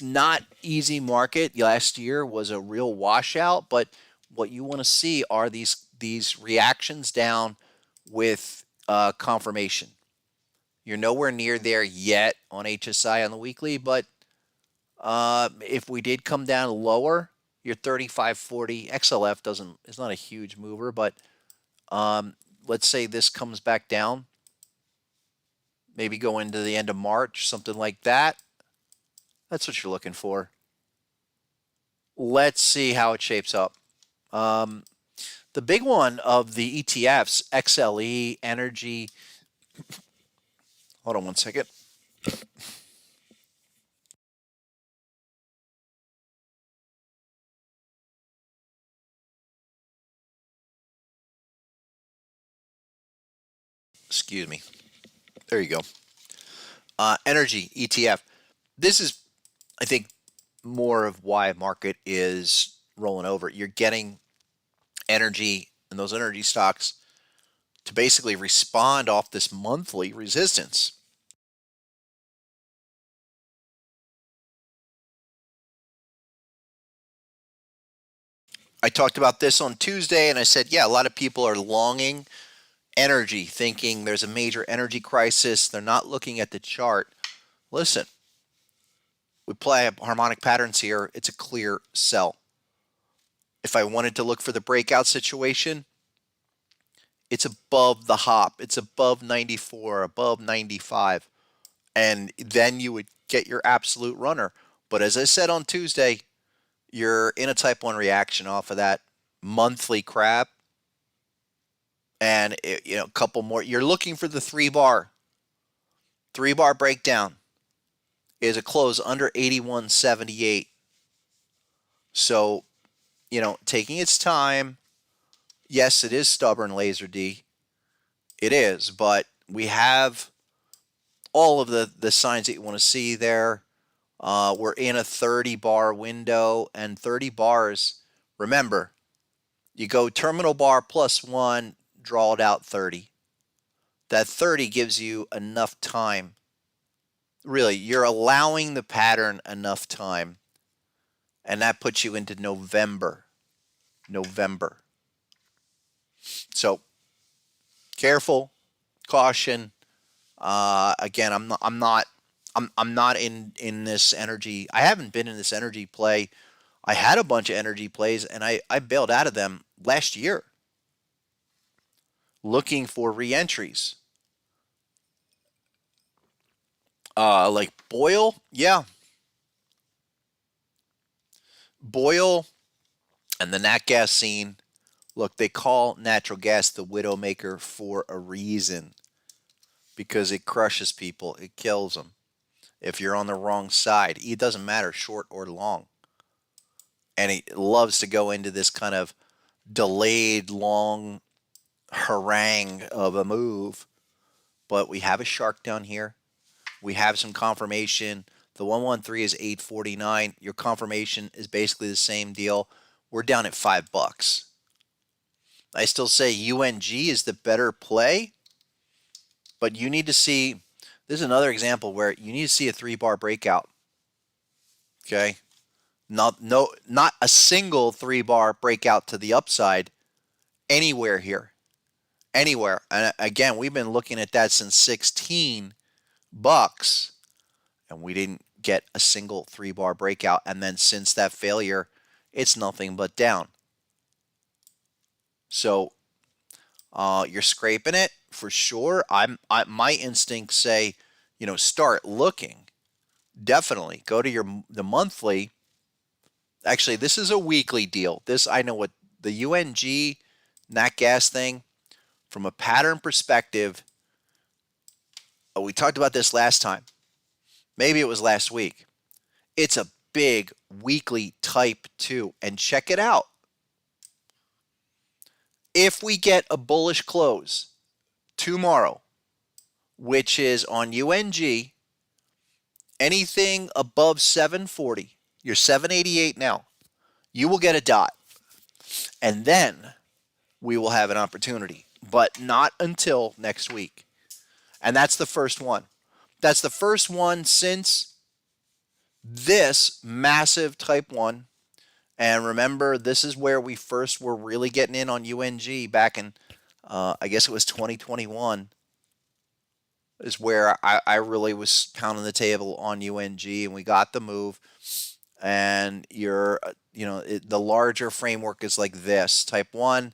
not easy market. Last year was a real washout, but what you want to see are these reactions down with confirmation. You're nowhere near there yet on HSI on the weekly, but if we did come down lower, your 35.40 XLF is not a huge mover, but let's say this comes back down, maybe go into the end of March, something like that. That's what you're looking for. Let's see how it shapes up. The big one of the ETFs, XLE, energy. Hold on one second. Excuse me. There you go. Energy ETF. This is, I think, more of why market is rolling over. You're getting energy and those energy stocks to basically respond off this monthly resistance. I talked about this on Tuesday and I said, yeah, a lot of people are longing energy, thinking there's a major energy crisis. They're not looking at the chart. Listen, we play harmonic patterns here. It's a clear sell. If I wanted to look for the breakout situation, it's above the hop. It's above 94, above 95. And then you would get your absolute runner. But as I said on Tuesday, you're in a type 1 reaction off of that monthly crap. And, a couple more. You're looking for the 3-bar. 3-bar breakdown is a close under 81.78. So, taking its time. Yes, it is stubborn, Laser D. It is, but we have all of the signs that you want to see there. We're in a 30-bar window, and 30 bars, remember, you go terminal bar plus 1, draw it out 30. That 30 gives you enough time. Really, you're allowing the pattern enough time, and that puts you into November. So, careful, caution. Again, I'm not in this energy. I haven't been in this energy play. I had a bunch of energy plays and I bailed out of them last year looking for re-entries. Like Boyle, yeah, Boyle and the nat gas scene. Look, they call natural gas the widowmaker for a reason because it crushes people, it kills them. If you're on the wrong side, it doesn't matter short or long. And he loves to go into this kind of delayed, long harangue of a move. But we have a shark down here. We have some confirmation. The 113 is 849. Your confirmation is basically the same deal. We're down at $5. I still say UNG is the better play, but you need to see. This is another example where you need to see a 3-bar breakout. Okay, not a single 3-bar breakout to the upside anywhere here, anywhere. And again, we've been looking at that since $16, and we didn't get a single 3-bar breakout. And then since that failure, it's nothing but down. So you're scraping it for sure. My instincts say, start looking. Definitely go to the monthly. Actually, this is a weekly deal. This, I know what the UNG nat gas thing from a pattern perspective. We talked about this last time. Maybe it was last week. It's a big weekly type 2, and check it out. If we get a bullish close tomorrow, which is on UNG, anything above 740, you're 788 now, you will get a dot. And then we will have an opportunity, but not until next week. And that's the first one. That's the first one since this massive type 1. And remember, this is where we first were really getting in on UNG back in, I guess it was 2021, is where I really was pounding the table on UNG, and we got the move. And the larger framework is like this. Type 1,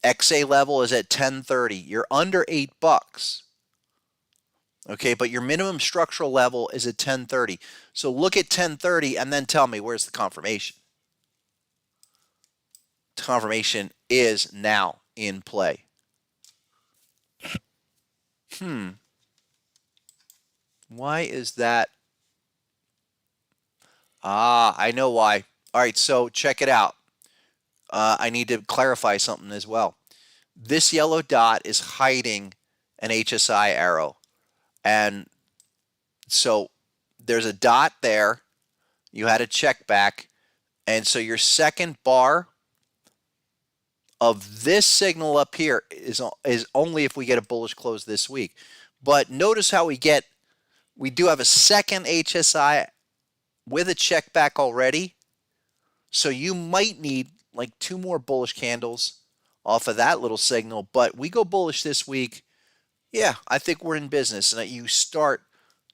XA level is at 1030. You're under $8. Okay, but your minimum structural level is at 1030. So look at 1030 and then tell me where's the confirmation. Confirmation is now in play. Why is that? I know why. All right, so check it out. I need to clarify something as well. This yellow dot is hiding an HSI arrow. And so there's a dot there. You had a check back. And so your second bar of this signal up here is only if we get a bullish close this week. But notice how we do have a second HSI with a check back already. So you might need like 2 more bullish candles off of that little signal. But we go bullish this week. Yeah, I think we're in business, and that you start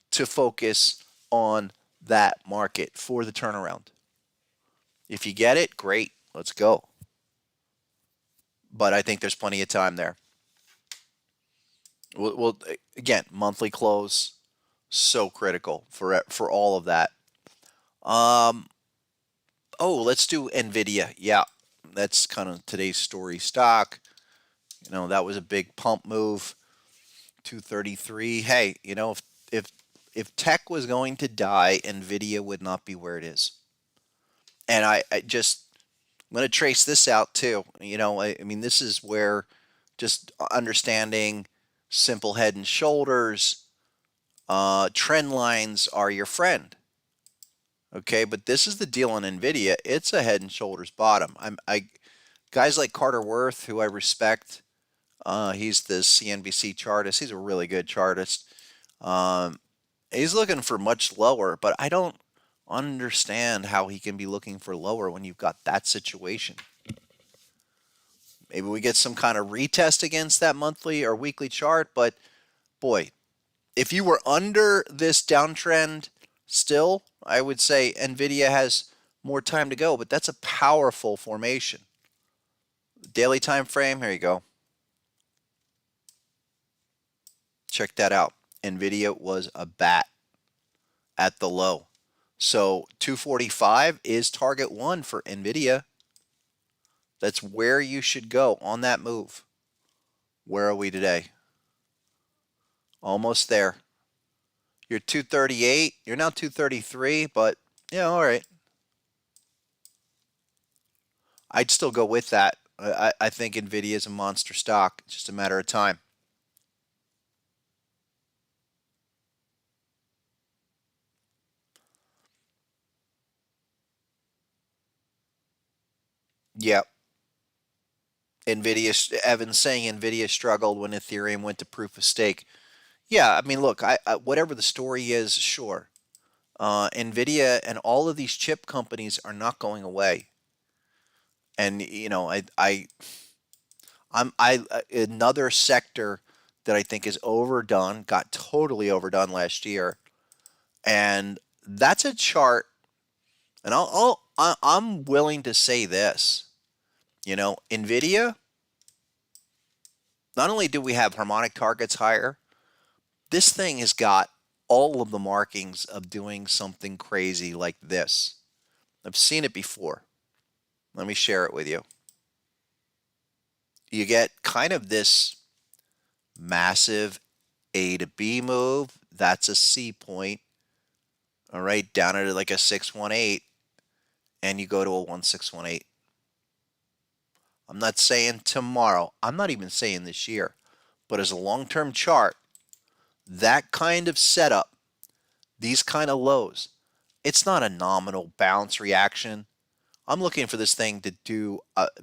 to focus on that market for the turnaround. If you get it, great. Let's go. But I think there's plenty of time there. We'll again, monthly close, so critical for all of that. Let's do NVIDIA. Yeah, that's kind of today's story stock. That was a big pump move. 233. Hey, if tech was going to die, NVIDIA would not be where it is. And I'm going to trace this out too. I mean, this is where just understanding simple head and shoulders, trend lines are your friend. Okay, but this is the deal on NVIDIA. It's a head and shoulders bottom. Guys like Carter Worth, who I respect, he's the CNBC chartist. He's a really good chartist. He's looking for much lower, but I don't understand how he can be looking for lower when you've got that situation. Maybe we get some kind of retest against that monthly or weekly chart, but boy, if you were under this downtrend still, I would say NVIDIA has More time to go, but that's a powerful formation. Daily time frame, here you go. Check that out. Nvidia was a bat at the low. So 245 is target one for Nvidia. That's where you should go on that move. Where are we today? Almost there. You're 238. You're now 233, but yeah, all right. I'd still go with that. I think Nvidia is a monster stock. It's just a matter of time. Yep. Nvidia, Evan's saying Nvidia struggled when Ethereum went to proof of stake. Yeah, I mean, look, whatever the story is, sure. Nvidia and all of these chip companies are not going away. And you know, another sector that I think is overdone, got totally overdone last year, and that's a chart. And I'm willing to say this. You know, Nvidia. Not only do we have harmonic targets higher, this thing has got all of the markings of doing something crazy like this. I've seen it before. Let me share it with you. You get kind of this massive A to B move. That's a C point. All right, down at like a 618, and you go to a 1618. I'm not saying tomorrow. I'm not even saying this year. But as a long-term chart, that kind of setup, these kind of lows, it's not a nominal bounce reaction. I'm looking for this thing to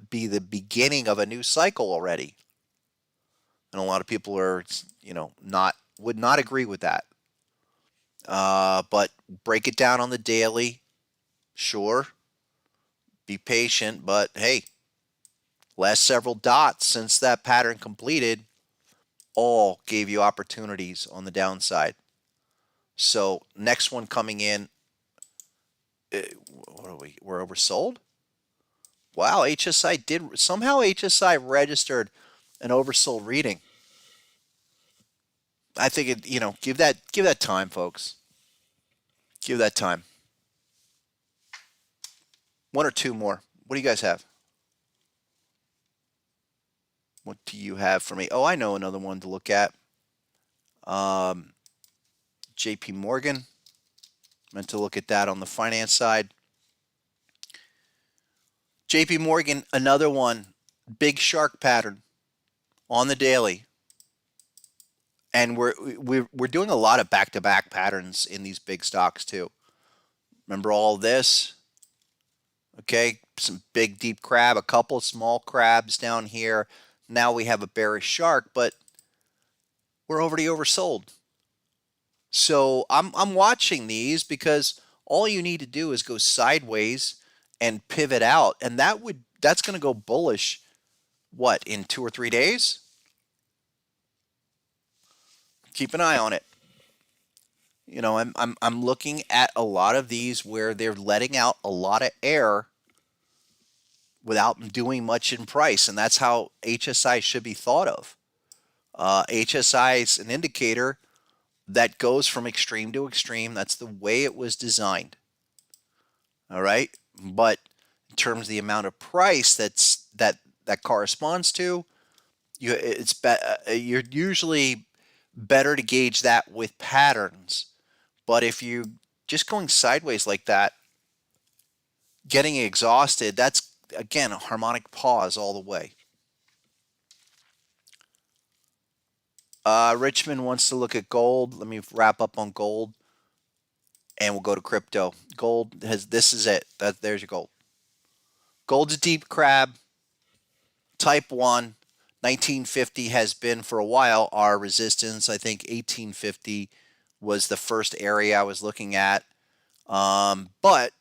be the beginning of a new cycle already. And a lot of people are, would not agree with that. But break it down on the daily. Sure. Be patient, but hey, last several dots since that pattern completed all gave you opportunities on the downside. So next one coming in, what are we? We're oversold. Wow, HSI registered an oversold reading. I think give that time, folks. Give that time. One or two more. What do you guys have? What do you have for me? Oh, I know another one to look at. JP Morgan. Meant to look at that on the finance side. JP Morgan, another one. Big shark pattern on the daily. And we're doing a lot of back-to-back patterns in these big stocks too. Remember all this? Okay, some big deep crab, a couple small crabs down here. Now we have a bearish shark, but we're already oversold. So I'm watching these because all you need to do is go sideways and pivot out, and that's going to go bullish. What, in 2 or 3 days? Keep an eye on it. You know, I'm looking at a lot of these where they're letting out a lot of air without doing much in price, and that's how HSI should be thought of. HSI is an indicator that goes from extreme to extreme. That's the way it was designed. All right, but in terms of the amount of price that corresponds to, you're usually better to gauge that with patterns. But if you just going sideways like that, getting exhausted, that's again a harmonic pause all the way. Richmond wants to look at gold. Let me wrap up on gold, and we'll go to crypto. Gold this is it. There's your gold. Gold's a deep crab, type 1. 1950 has been for a while our resistance. I think 1850 was the first area I was looking at. But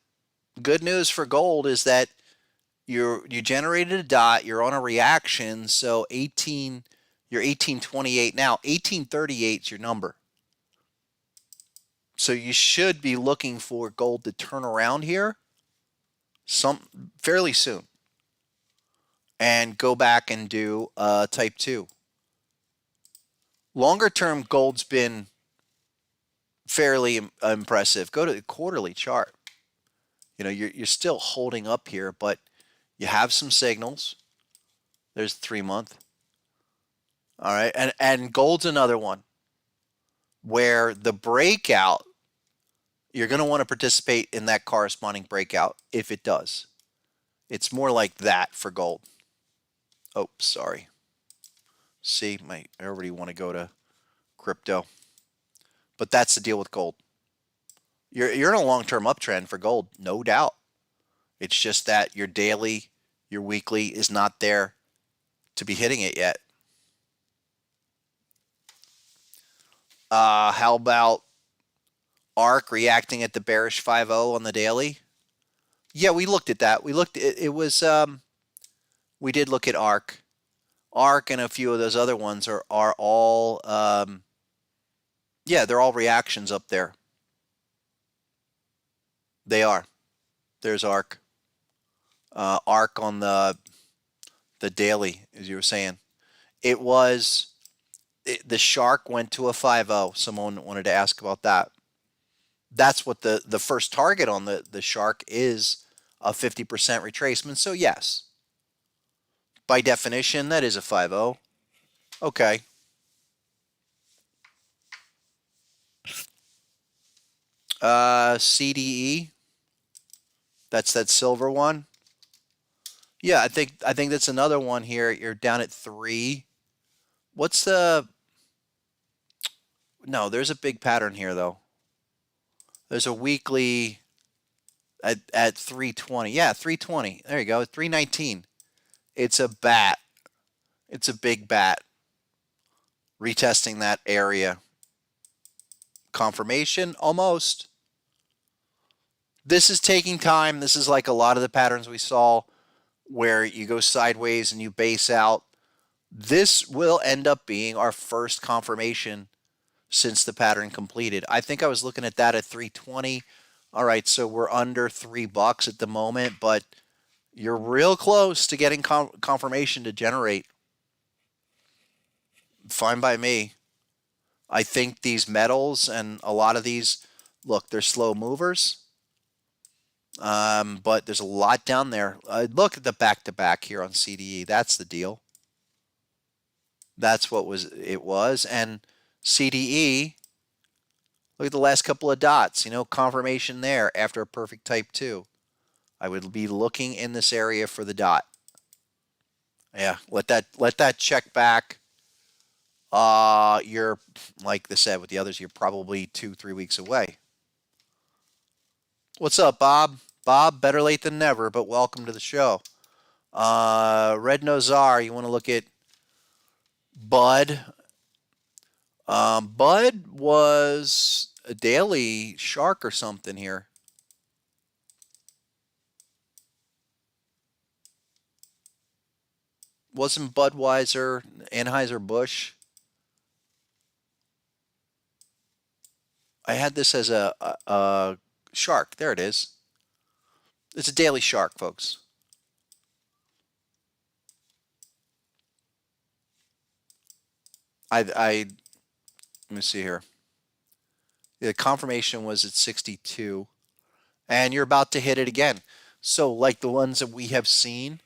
good news for gold is that you generated a dot. You're on a reaction. So you're 1828 now. 1838 is your number. So you should be looking for gold to turn around here fairly soon and go back and do type 2. Longer term, gold's been fairly impressive. Go to the quarterly chart. You're still holding up here, but you have some signals. There's 3 month. All right, and gold's another one where the breakout, you're going to want to participate in that corresponding breakout if it does. It's more like that for gold. Oh, sorry. See, I already want to go to crypto. But that's the deal with gold. You're in a long-term uptrend for gold, no doubt. It's just that your daily, your weekly is not there to be hitting it yet. How about ARK reacting at the bearish 5-0 on the daily? Yeah, we looked at that. It was we did look at ARK. ARK and a few of those other ones are all yeah, they're all reactions up there. They are. There's ARK. ARK on the daily, as you were saying. The shark went to a 5-0. Someone wanted to ask about that. That's what the first target on the shark is, a 50% retracement. So yes, by definition, that is a 5-0. Okay. CDE. That's that silver one. Yeah, I think that's another one here. You're down at 3. What's the... No, there's a big pattern here, though. There's a weekly at 320. Yeah, 320. There you go, 319. It's a bat. It's a big bat. Retesting that area. Confirmation? Almost. This is taking time. This is like a lot of the patterns we saw where you go sideways and you base out. This will end up being our first confirmation since the pattern completed. I think I was looking at that at 320. All right, so we're under $3 at the moment, but you're real close to getting confirmation to generate. Fine by me. I think these metals and a lot of these, look, they're slow movers. But there's a lot down there. Look at the back-to-back here on CDE. That's the deal. That's what it was. And CDE, look at the last couple of dots. Confirmation there after a perfect type 2. I would be looking in this area for the dot. Yeah, let that check back. You're, like I said with the others, you're probably 2-3 weeks away. What's up, Bob? Bob, better late than never, but welcome to the show. Red Nozar, you want to look at Bud? Bud was a daily shark or something here. Wasn't Budweiser, Anheuser-Busch? I had this as a shark. There it is. It's a daily shark, folks. Let me see here. The confirmation was at 62, and you're about to hit it again. So like the ones that we have seen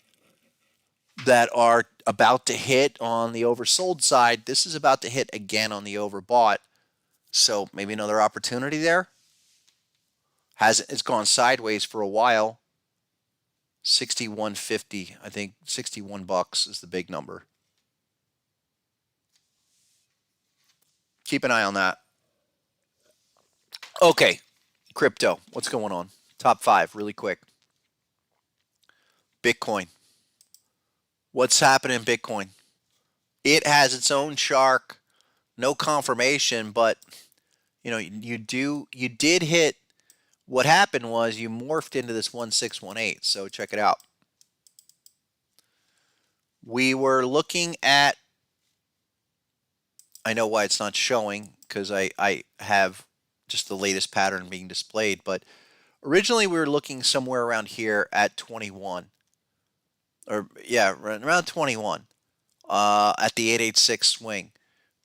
that are about to hit on the oversold side, this is about to hit again on the overbought. So maybe another opportunity there. It's gone sideways for a while. 61.50. I think $61 is the big number. Keep an eye on that. Okay, crypto. What's going on? Top 5, really quick. Bitcoin. What's happening in Bitcoin? It has its own shark. No confirmation, but you did hit. What happened was you morphed into this 1618. So check it out. We were looking at, I know why it's not showing because I have just the latest pattern being displayed, but Originally, we were looking somewhere around here at 21, or yeah, around 21 at the 886 swing.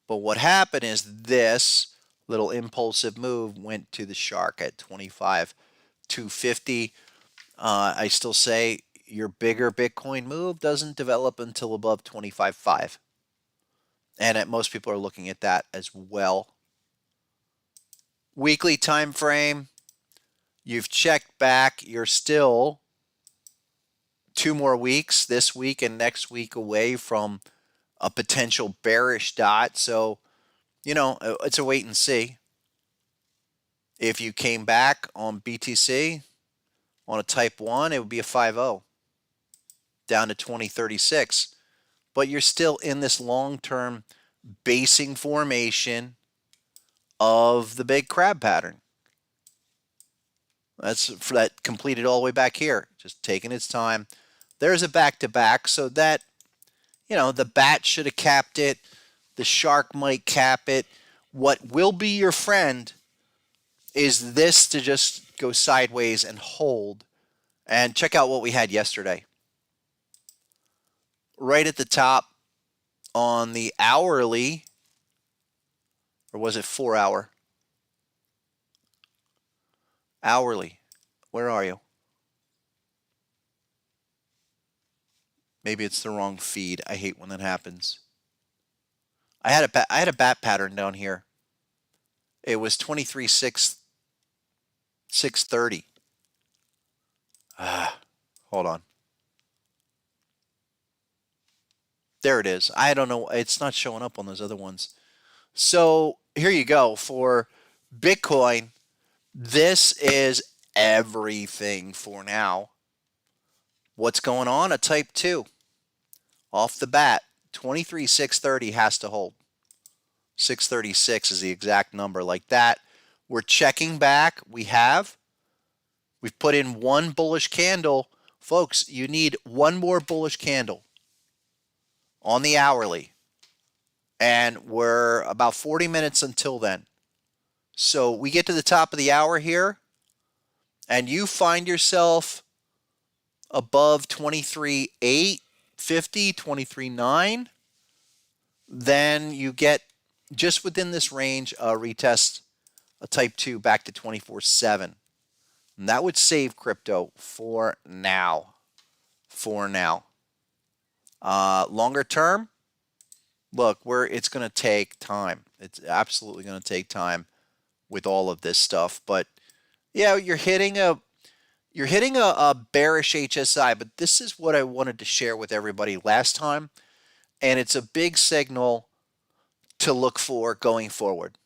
But what happened is this little impulsive move went to the shark at 25, 250. I still say your bigger Bitcoin move doesn't develop until above 25.5. And most people are looking at that as well. Weekly time frame, you've checked back. You're still 2 more weeks, this week and next week, away from a potential bearish dot. So, it's a wait and see. If you came back on BTC on a type 1, it would be a 5-0 down to 2036. But you're still in this long-term basing formation of the big crab pattern. That's for that completed all the way back here, just taking its time. There's a back-to-back, so that, the bat should have capped it. The shark might cap it. What will be your friend is this to just go sideways and hold. And check out what we had yesterday. Right at the top on the hourly, or was it 4-hour? Hourly. Where are you? Maybe it's the wrong feed. I hate when that happens. I had a bat pattern down here. It was 23.630. Hold on. There it is. I don't know. It's not showing up on those other ones. So here you go. For Bitcoin, this is everything for now. What's going on? A type 2. Off the bat, 23.630 has to hold. 636 is the exact number, like that. We're checking back. We've put in one bullish candle. Folks, you need one more bullish candle on the hourly. And we're about 40 minutes until then. So we get to the top of the hour here, and you find yourself above 23.850, 23.9, then you get just within this range a retest, a type 2 back to 24.7. And that would save crypto for now. Longer term, look, it's going to take time. It's absolutely going to take time with all of this stuff. But yeah, you're hitting a bearish HSI. But this is what I wanted to share with everybody last time, and it's a big signal to look for going forward.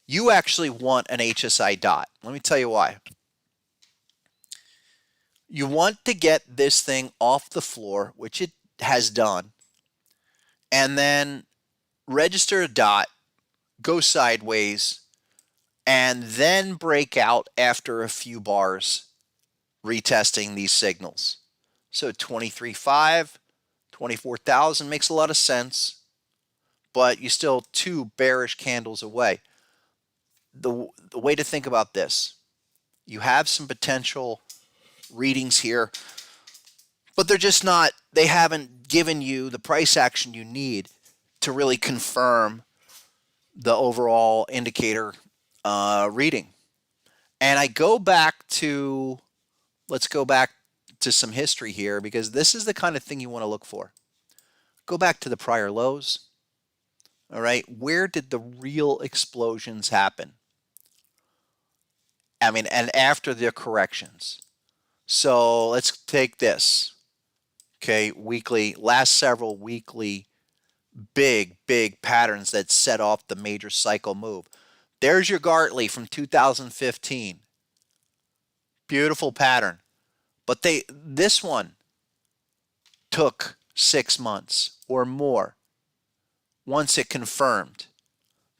You actually want an HSI dot. Let me tell you why. You want to get this thing off the floor, which it has done, and then register a dot, go sideways, and then break out after a few bars, retesting these signals. So 23.5, 24,000 makes a lot of sense, but you're still 2 bearish candles away. The way to think about this, you have some potential readings here, but they haven't given you the price action you need to really confirm the overall indicator reading. And let's go back to some history here, because this is the kind of thing you want to look for. Go back to the prior lows. All right, where did the real explosions happen? And after the corrections. So let's take this. Okay, last several weekly big patterns that set off the major cycle move. There's your Gartley from 2015. Beautiful pattern. But this one took 6 months or more once it confirmed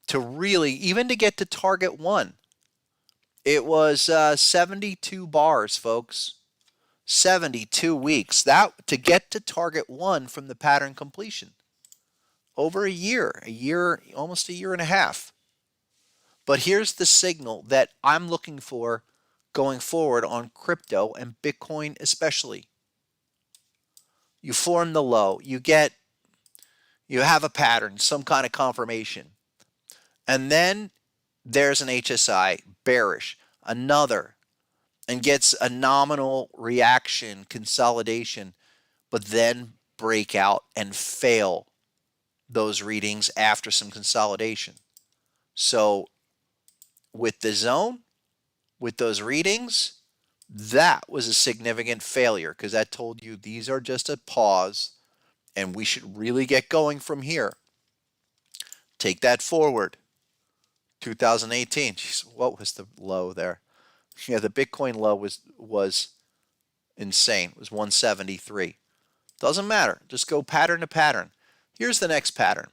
to really, even to get to target 1. It was 72 bars, folks. 72 weeks. That to get to target 1 from the pattern completion. Over a year, almost a year and a half. But here's the signal that I'm looking for going forward on crypto and Bitcoin especially. You form the low, you have a pattern, some kind of confirmation. And then there's an HSI bearish, another, and gets a nominal reaction, consolidation, but then break out and fail those readings after some consolidation. So with the zone, with those readings, that was a significant failure because that told you these are just a pause and we should really get going from here. Take that forward. 2018. Jeez, what was the low there? Yeah, the Bitcoin low was insane. It was 173. Doesn't matter. Just go pattern to pattern. Here's the next pattern.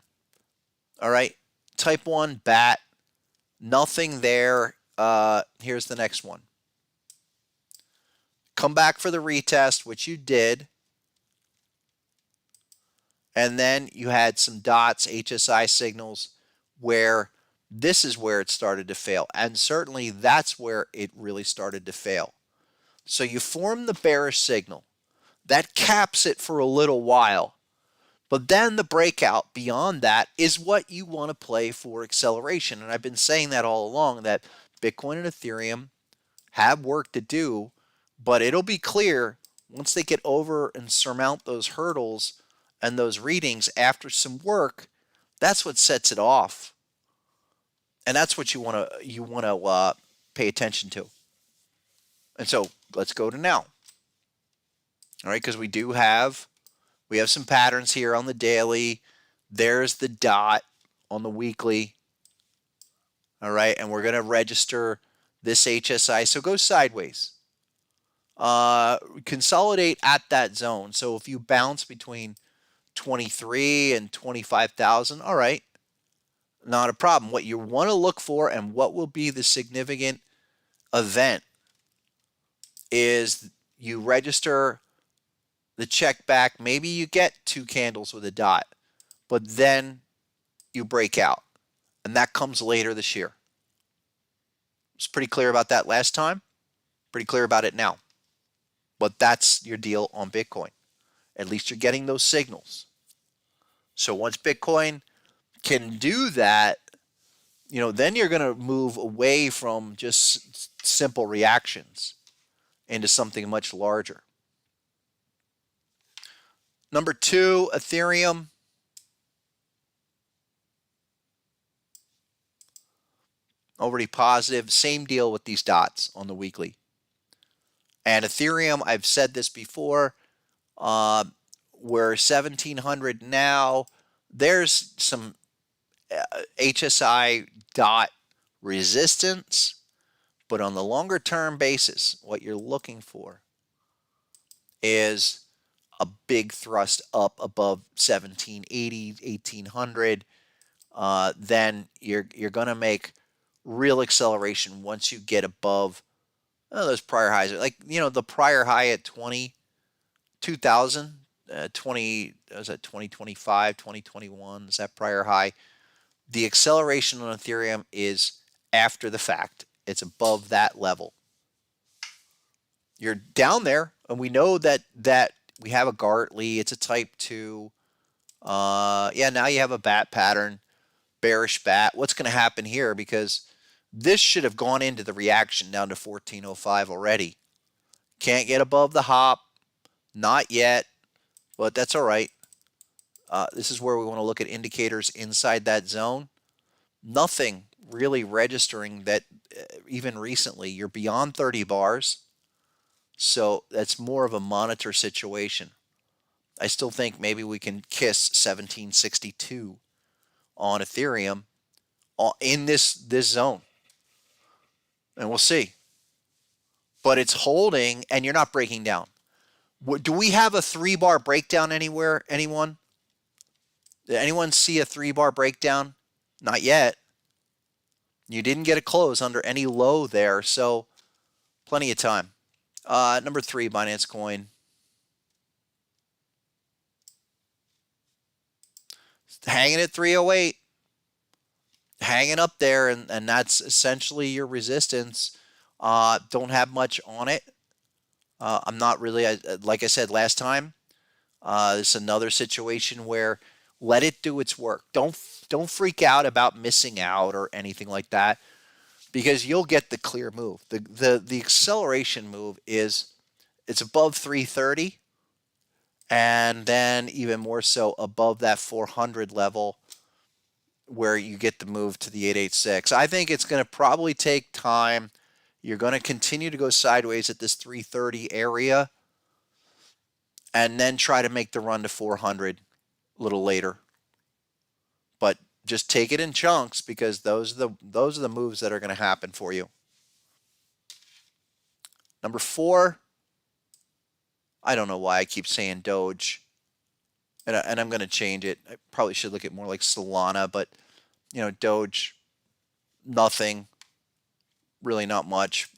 All right. Type 1 bat. Nothing there. Here's the next one. Come back for the retest, which you did. And then you had some dots, HSI signals, where this is where it started to fail. And certainly that's where it really started to fail. So you form the bearish signal. That caps it for a little while. But then the breakout beyond that is what you want to play for acceleration. And I've been saying that all along, that Bitcoin and Ethereum have work to do, but it'll be clear once they get over and surmount those hurdles and those readings after some work. That's what sets it off. And that's what you want to pay attention to. And so let's go to now. All right, because we have some patterns here on the daily. There's the dot on the weekly. All right, and we're going to register this HSI. So go sideways. Consolidate at that zone. So if you bounce between 23 and 25,000, all right, not a problem. What you want to look for and what will be the significant event is you register the check back. Maybe you get 2 candles with a dot, but then you break out. And that comes later this year. It's pretty clear about that last time. Pretty clear about it now. But that's your deal on Bitcoin. At least you're getting those signals. So once Bitcoin can do that, then you're going to move away from just simple reactions into something much larger. Number 2, Ethereum. Already positive. Same deal with these dots on the weekly. And Ethereum, I've said this before, we're 1,700 now. There's some HSI dot resistance, but on the longer term basis, what you're looking for is a big thrust up above 1,780, 1,800. Then you're going to make real acceleration once you get above those prior highs. Like, the prior high at 20,000, 2025, 2021 is that prior high. The acceleration on Ethereum is after the fact. It's above that level. You're down there, and we know that we have a Gartley. It's a type 2. Now you have a bat pattern, bearish bat. What's going to happen here? Because this should have gone into the reaction down to 1405 already. Can't get above the hop. Not yet, but that's all right. This is where we want to look at indicators inside that zone. Nothing really registering that even recently. You're beyond 30 bars. So that's more of a monitor situation. I still think maybe we can kiss 1762 on Ethereum in this zone. And we'll see. But it's holding and you're not breaking down. Do we have a 3-bar breakdown anywhere? Anyone? Did anyone see a 3-bar breakdown? Not yet. You didn't get a close under any low there, so plenty of time. Number 3, Binance Coin. Hanging at 308. Hanging up there, and that's essentially your resistance Don't have much on it. I'm not really, like I said last time, it's another situation where let it do its work. Don't freak out about missing out or anything like that because you'll get the clear move. The acceleration move is it's above 330 and then even more so above that 400 level where you get the move to the 886. I think it's going to probably take time. You're going to continue to go sideways at this 330 area and then try to make the run to 400 a little later. But just take it in chunks because those are the moves that are going to happen for you. Number 4, I don't know why I keep saying Doge, and I'm going to change it. I probably should look at more like Solana, but Doge, nothing, really not much.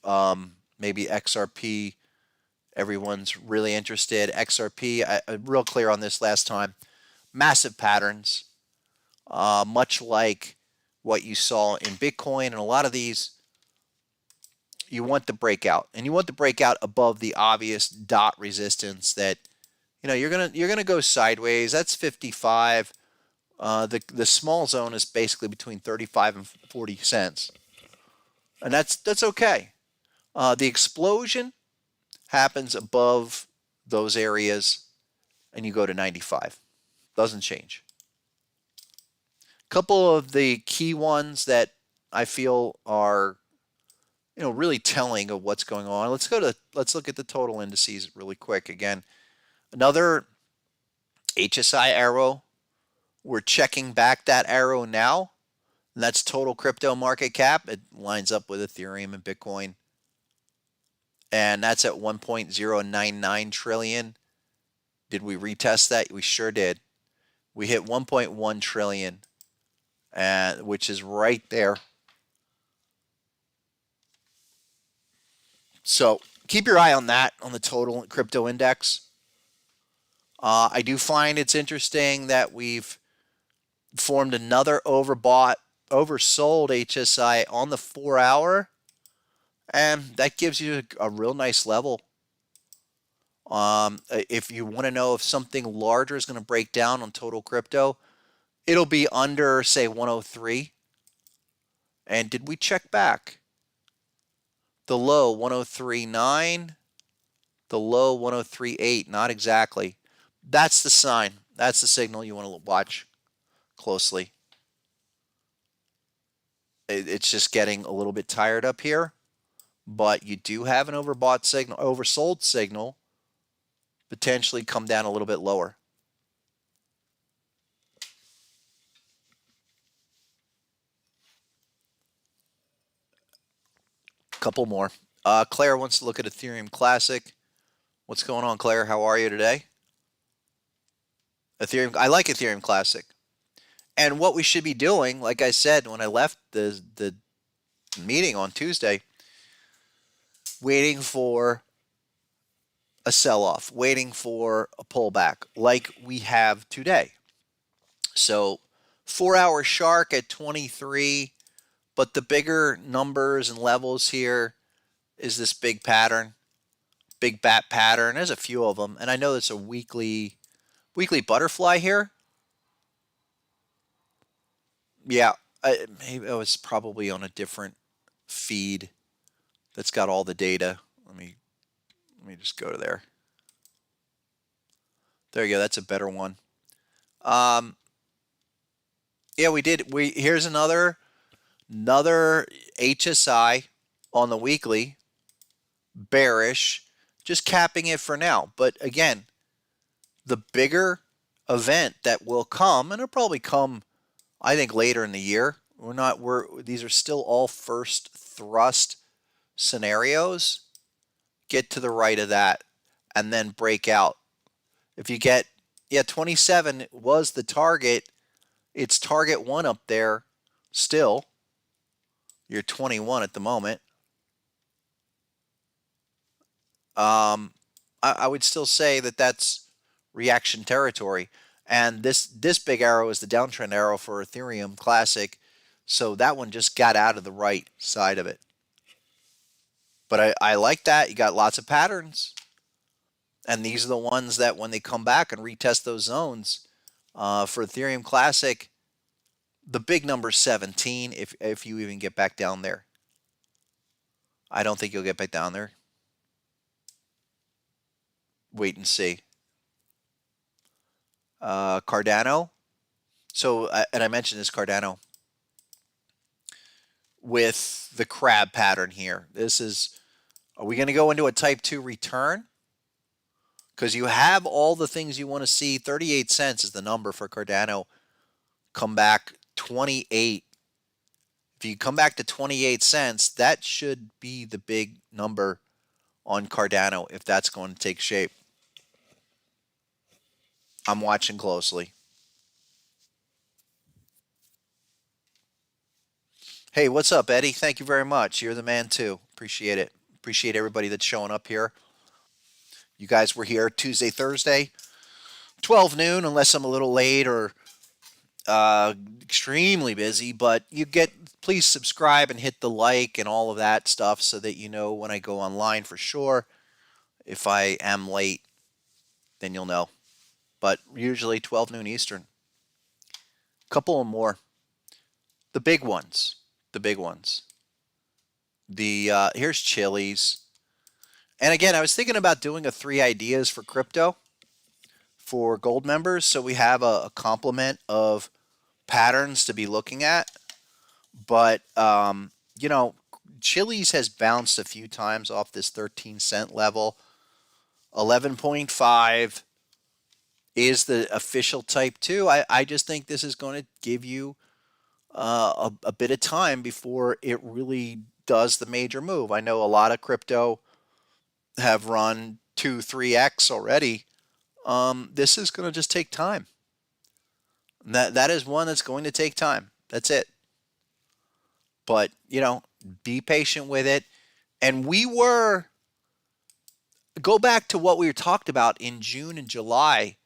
Maybe XRP. Everyone's really interested. XRP, I'm real clear on this last time. Massive patterns, much like what you saw in Bitcoin and a lot of these. You want the breakout, and you want the breakout above the obvious dot resistance that you're gonna go sideways. That's 55. The small zone is basically between 35 and 40 cents, and that's okay. The explosion happens above those areas, and you go to 95. Doesn't change. A couple of the key ones that I feel are really telling of what's going on. Let's look at the total indices really quick again. Another HSI arrow. We're checking back that arrow now. And that's total crypto market cap. It lines up with Ethereum and Bitcoin. And that's at 1.099 trillion. Did we retest that? We sure did. We hit 1.1 trillion, which is right there. So keep your eye on that, on the total crypto index. I do find it's interesting that we've formed another overbought, oversold HSI on the 4-hour, and that gives you a real nice level. If you want to know if something larger is going to break down on total crypto, it'll be under, say, 103. And did we check back? The low 103.9, the low 103.8, not exactly. That's the sign. That's the signal you want to watch closely. It's just getting a little bit tired up here, but you do have an overbought signal, oversold signal, potentially come down a little bit lower. Couple more. Claire wants to look at Ethereum Classic. What's going on, Claire? How are you today? Ethereum. I like Ethereum Classic. And what we should be doing, like I said when I left the meeting on Tuesday, waiting for a sell-off, waiting for a pullback like we have today. So 4-hour shark at 23, but the bigger numbers and levels here is this big pattern, big bat pattern. There's a few of them, and I know there's a weekly butterfly here. Yeah, maybe I was probably on a different feed that's got all the data. Let me just go to there. There you go. That's a better one. Yeah, we did. Here's another HSI on the weekly, bearish, just capping it for now. But again, the bigger event that will come, and it'll probably come, I think, later in the year. These are still all first thrust scenarios. Get to the right of that and then break out. If you get, 27 was the target. It's target 1 up there still. You're 21 at the moment. I would still say that that's reaction territory. And this big arrow is the downtrend arrow for Ethereum Classic. So that one just got out of the right side of it. But I like that. You got lots of patterns. And these are the ones that when they come back and retest those zones for Ethereum Classic, the big number is 17 if you even get back down there. I don't think you'll get back down there. Wait and see. Cardano. So, and I mentioned this Cardano with the crab pattern here. This is, are we going to go into a type 2 return? Because you have all the things you want to see. 38 cents is the number for Cardano. Come back 28. If you come back to 28 cents, that should be the big number on Cardano if that's going to take shape. I'm watching closely. Hey, what's up, Eddie? Thank you very much. You're the man too. Appreciate it. Appreciate everybody that's showing up here. You guys were here Tuesday, Thursday, 12 noon, unless I'm a little late or extremely busy. But you get, please subscribe and hit the like and all of that stuff so that you know when I go online for sure. If I am late, then you'll know. But usually 12 noon Eastern. Couple of more. The big ones. The big ones. Here's Chili's. And again, I was thinking about doing a 3 ideas for crypto for gold members, so we have a complement of patterns to be looking at. But you know, Chili's has bounced a few times off this 13-cent level. 11.5 is the official type 2. I just think this is going to give you a bit of time before it really does the major move. I know a lot of crypto have run 2, 3x already. This is going to just take time. That is one that's going to take time. That's it. But, you know, be patient with it. And go back to what we talked about in June and July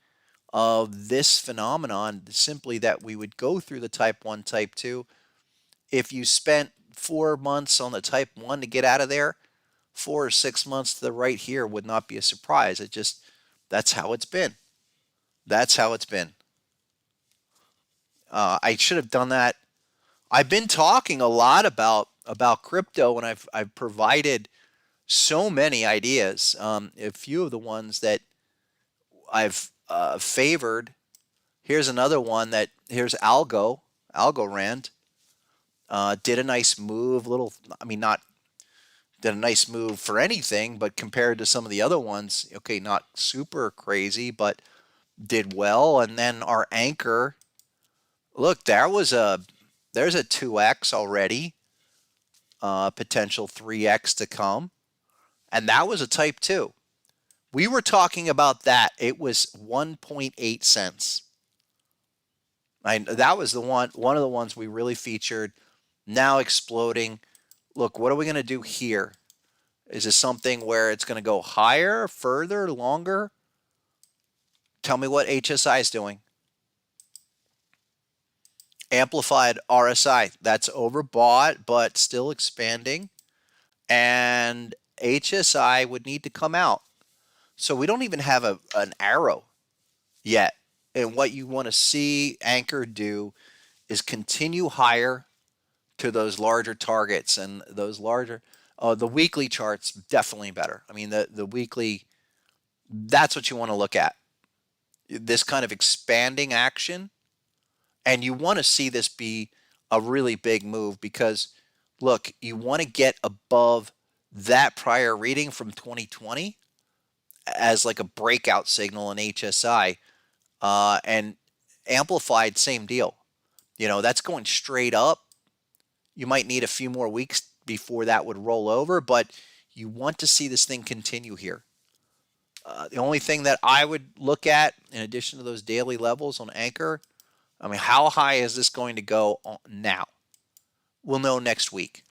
of this phenomenon, simply that we would go through the type 1, type 2. If you spent 4 months on the type 1 to get out of there, 4 or 6 months to the right here would not be a surprise. That's how it's been. That's how it's been. I should have done that. I've been talking a lot about crypto, and I've provided so many ideas. A few of the ones that I've favored. Here's another one here's Algorand. Did a nice move, not did a nice move for anything, but compared to some of the other ones, okay, not super crazy, but did well. And then our anchor, look, there's a 2x already, potential 3x to come, and that was a type 2. We were talking about that. It was 1.8 cents. That was one of the ones we really featured. Now exploding. Look, what are we going to do here? Is this something where it's going to go higher, further, longer? Tell me what HSI is doing. Amplified RSI. That's overbought, but still expanding. And HSI would need to come out. So we don't even have an arrow yet. And what you want to see Anchor do is continue higher to those larger targets, and those larger, the weekly charts definitely better. I mean, the weekly, that's what you want to look at. This kind of expanding action, and you want to see this be a really big move because, look, you want to get above that prior reading from 2020 as like a breakout signal in HSI, and amplified, same deal. You know, that's going straight up. You might need a few more weeks before that would roll over, but you want to see this thing continue here. The only thing that I would look at, in addition to those daily levels on Anchor, I mean, how high is this going to go now? We'll know next week.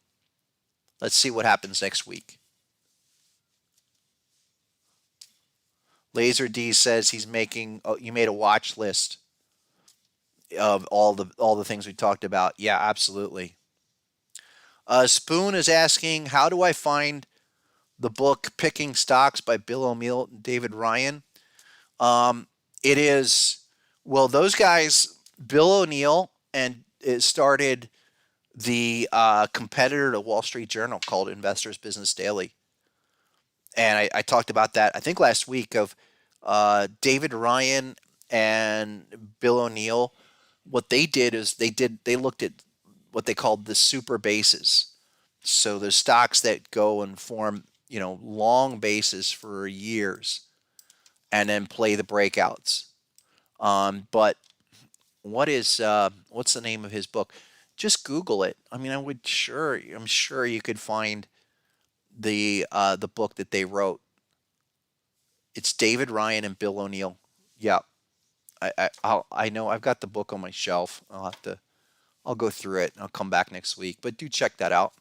Let's see what happens next week. Laser D says he's making. Oh, you made a watch list of all the things we talked about. Yeah, absolutely. Spoon is asking, how do I find the book Picking Stocks by Bill O'Neill and David Ryan. Um, it is, well, those guys, Bill O'Neill, and it started the competitor to Wall Street Journal called Investors Business Daily. And I talked about that, I think, last week of David Ryan and Bill O'Neill. What they did is they looked at what they called the super bases. So the stocks that go and form, long bases for years and then play the breakouts. But what's the name of his book? Just Google it. I mean, I'm sure you could find the book that they wrote. It's David Ryan and Bill O'Neill. Yeah, I know I've got the book on my shelf. I'll go through it and I'll come back next week. But do check that out.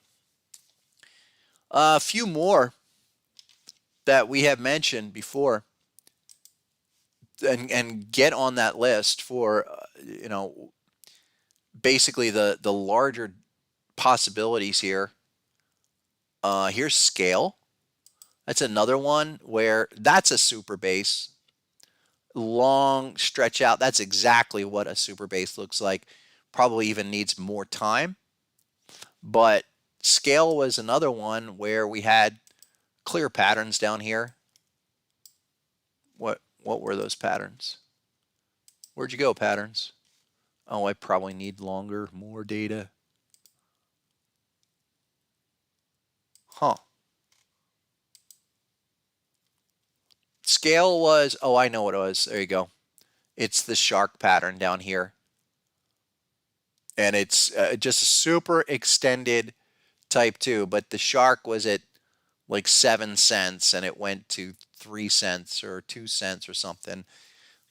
A few more that we have mentioned before, and get on that list for basically the larger possibilities here. Here's Scale. That's another one where that's a super base. Long stretch out. That's exactly what a super base looks like. Probably even needs more time. But Scale was another one where we had clear patterns down here. What were those patterns? Where'd you go, patterns? Oh, I probably need more data. Huh. Scale was, oh, I know what it was. There you go. It's the shark pattern down here. And it's just a super extended type 2. But the shark was at like 7 cents and it went to 3 cents or 2 cents or something.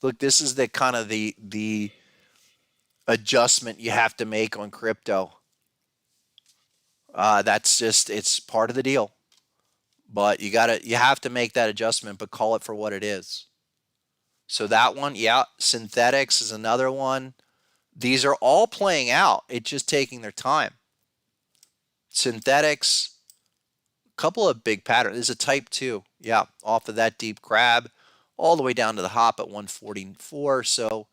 Look, this is the kind of the adjustment you have to make on crypto. That's just, it's part of the deal. But you have to make that adjustment, but call it for what it is. So that one, yeah, synthetics is another one. These are all playing out. It's just taking their time. Synthetics, a couple of big patterns. There's a type 2. Yeah, off of that deep crab all the way down to the hop at 144. So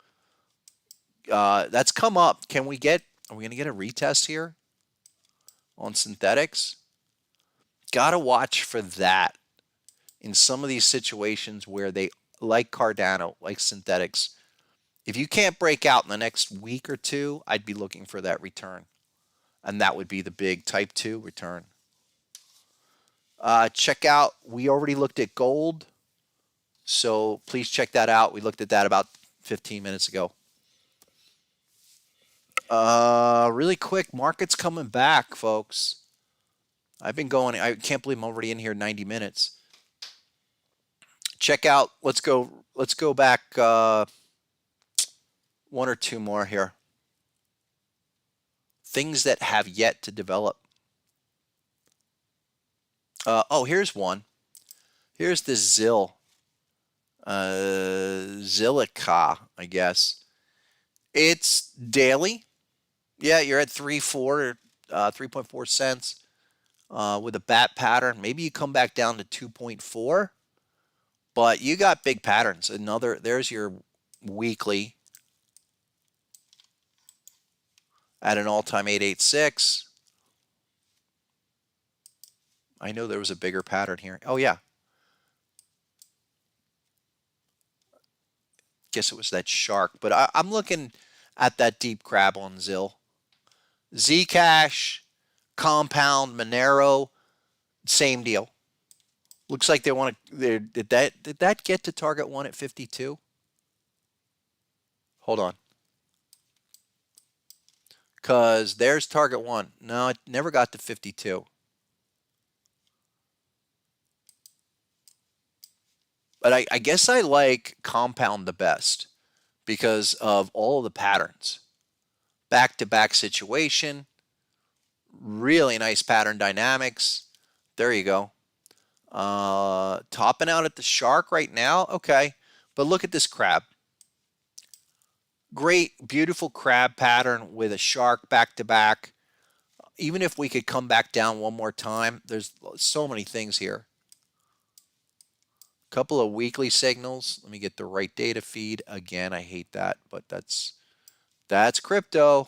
that's come up. Are we going to get a retest here on synthetics? Got to watch for that in some of these situations where they, like Cardano, like synthetics. If you can't break out in the next week or two, I'd be looking for that return. And that would be the big type 2 return. Check out, we already looked at gold. So please check that out. We looked at that about 15 minutes ago. Really quick, market's coming back, folks. I've been going, I can't believe I'm already in here 90 minutes. Check out, let's go back one or two more here. Things that have yet to develop. Oh, here's one. Here's the Zilliqa, I guess. It's daily. Yeah, you're at 3.4 cents with a bat pattern. Maybe you come back down to 2.4, but you got big patterns. There's your weekly at an all-time 886. I know there was a bigger pattern here. Oh, yeah. Guess it was that shark, but I'm looking at that deep crab on Zill. Zcash, Compound, Monero, same deal. Looks like they want to. Did that get to target one at 52? Hold on. Because there's target one. No, it never got to 52. But I guess I like Compound the best because of all of the patterns. Back-to-back situation. Really nice pattern dynamics. There you go. Topping out at the shark right now. Okay. But look at this crab. Great, beautiful crab pattern with a shark back-to-back. Even if we could come back down one more time, there's so many things here. Couple of weekly signals. Let me get the right data feed. Again, I hate that, but that's crypto.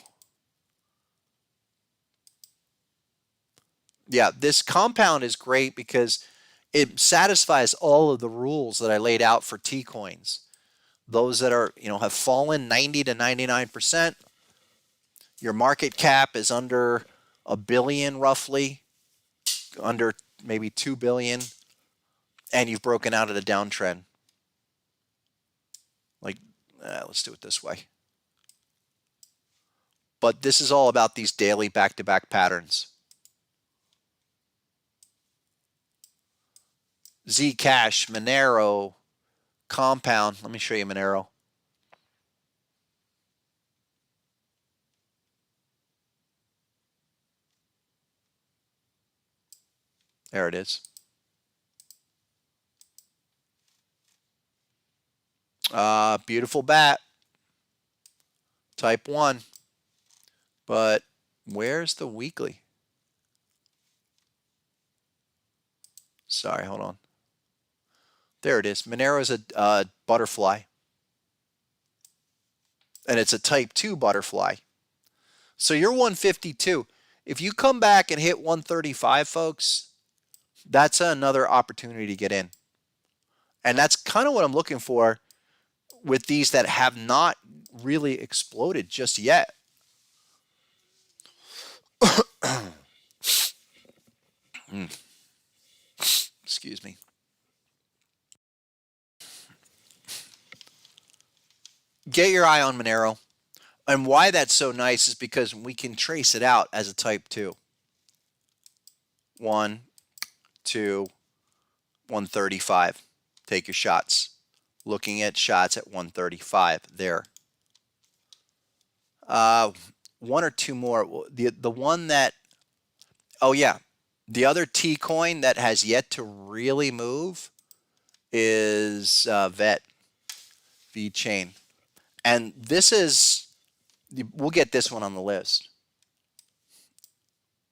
Yeah, this compound is great because it satisfies all of the rules that I laid out for T coins. Those that are, have fallen 90 to 99%. Your market cap is under a billion roughly, under maybe 2 billion, and you've broken out of the downtrend. Like, let's do it this way. But this is all about these daily back-to-back patterns. Zcash, Monero, Compound. Let me show you Monero. There it is. Beautiful bat. Type 1. But where's the weekly? Sorry, hold on. There it is. Monero is a butterfly. And it's a type 2 butterfly. So you're 152. If you come back and hit 135, folks, that's another opportunity to get in. And that's kind of what I'm looking for with these that have not really exploded just yet. Excuse me. Get your eye on Monero. And why that's so nice is because we can trace it out as a type 2. 1, 2, 135. Take your shots. Looking at shots at 135 there. One or two more. The one that, oh yeah, the other T coin that has yet to really move is VET, VChain. And this is, we'll get this one on the list.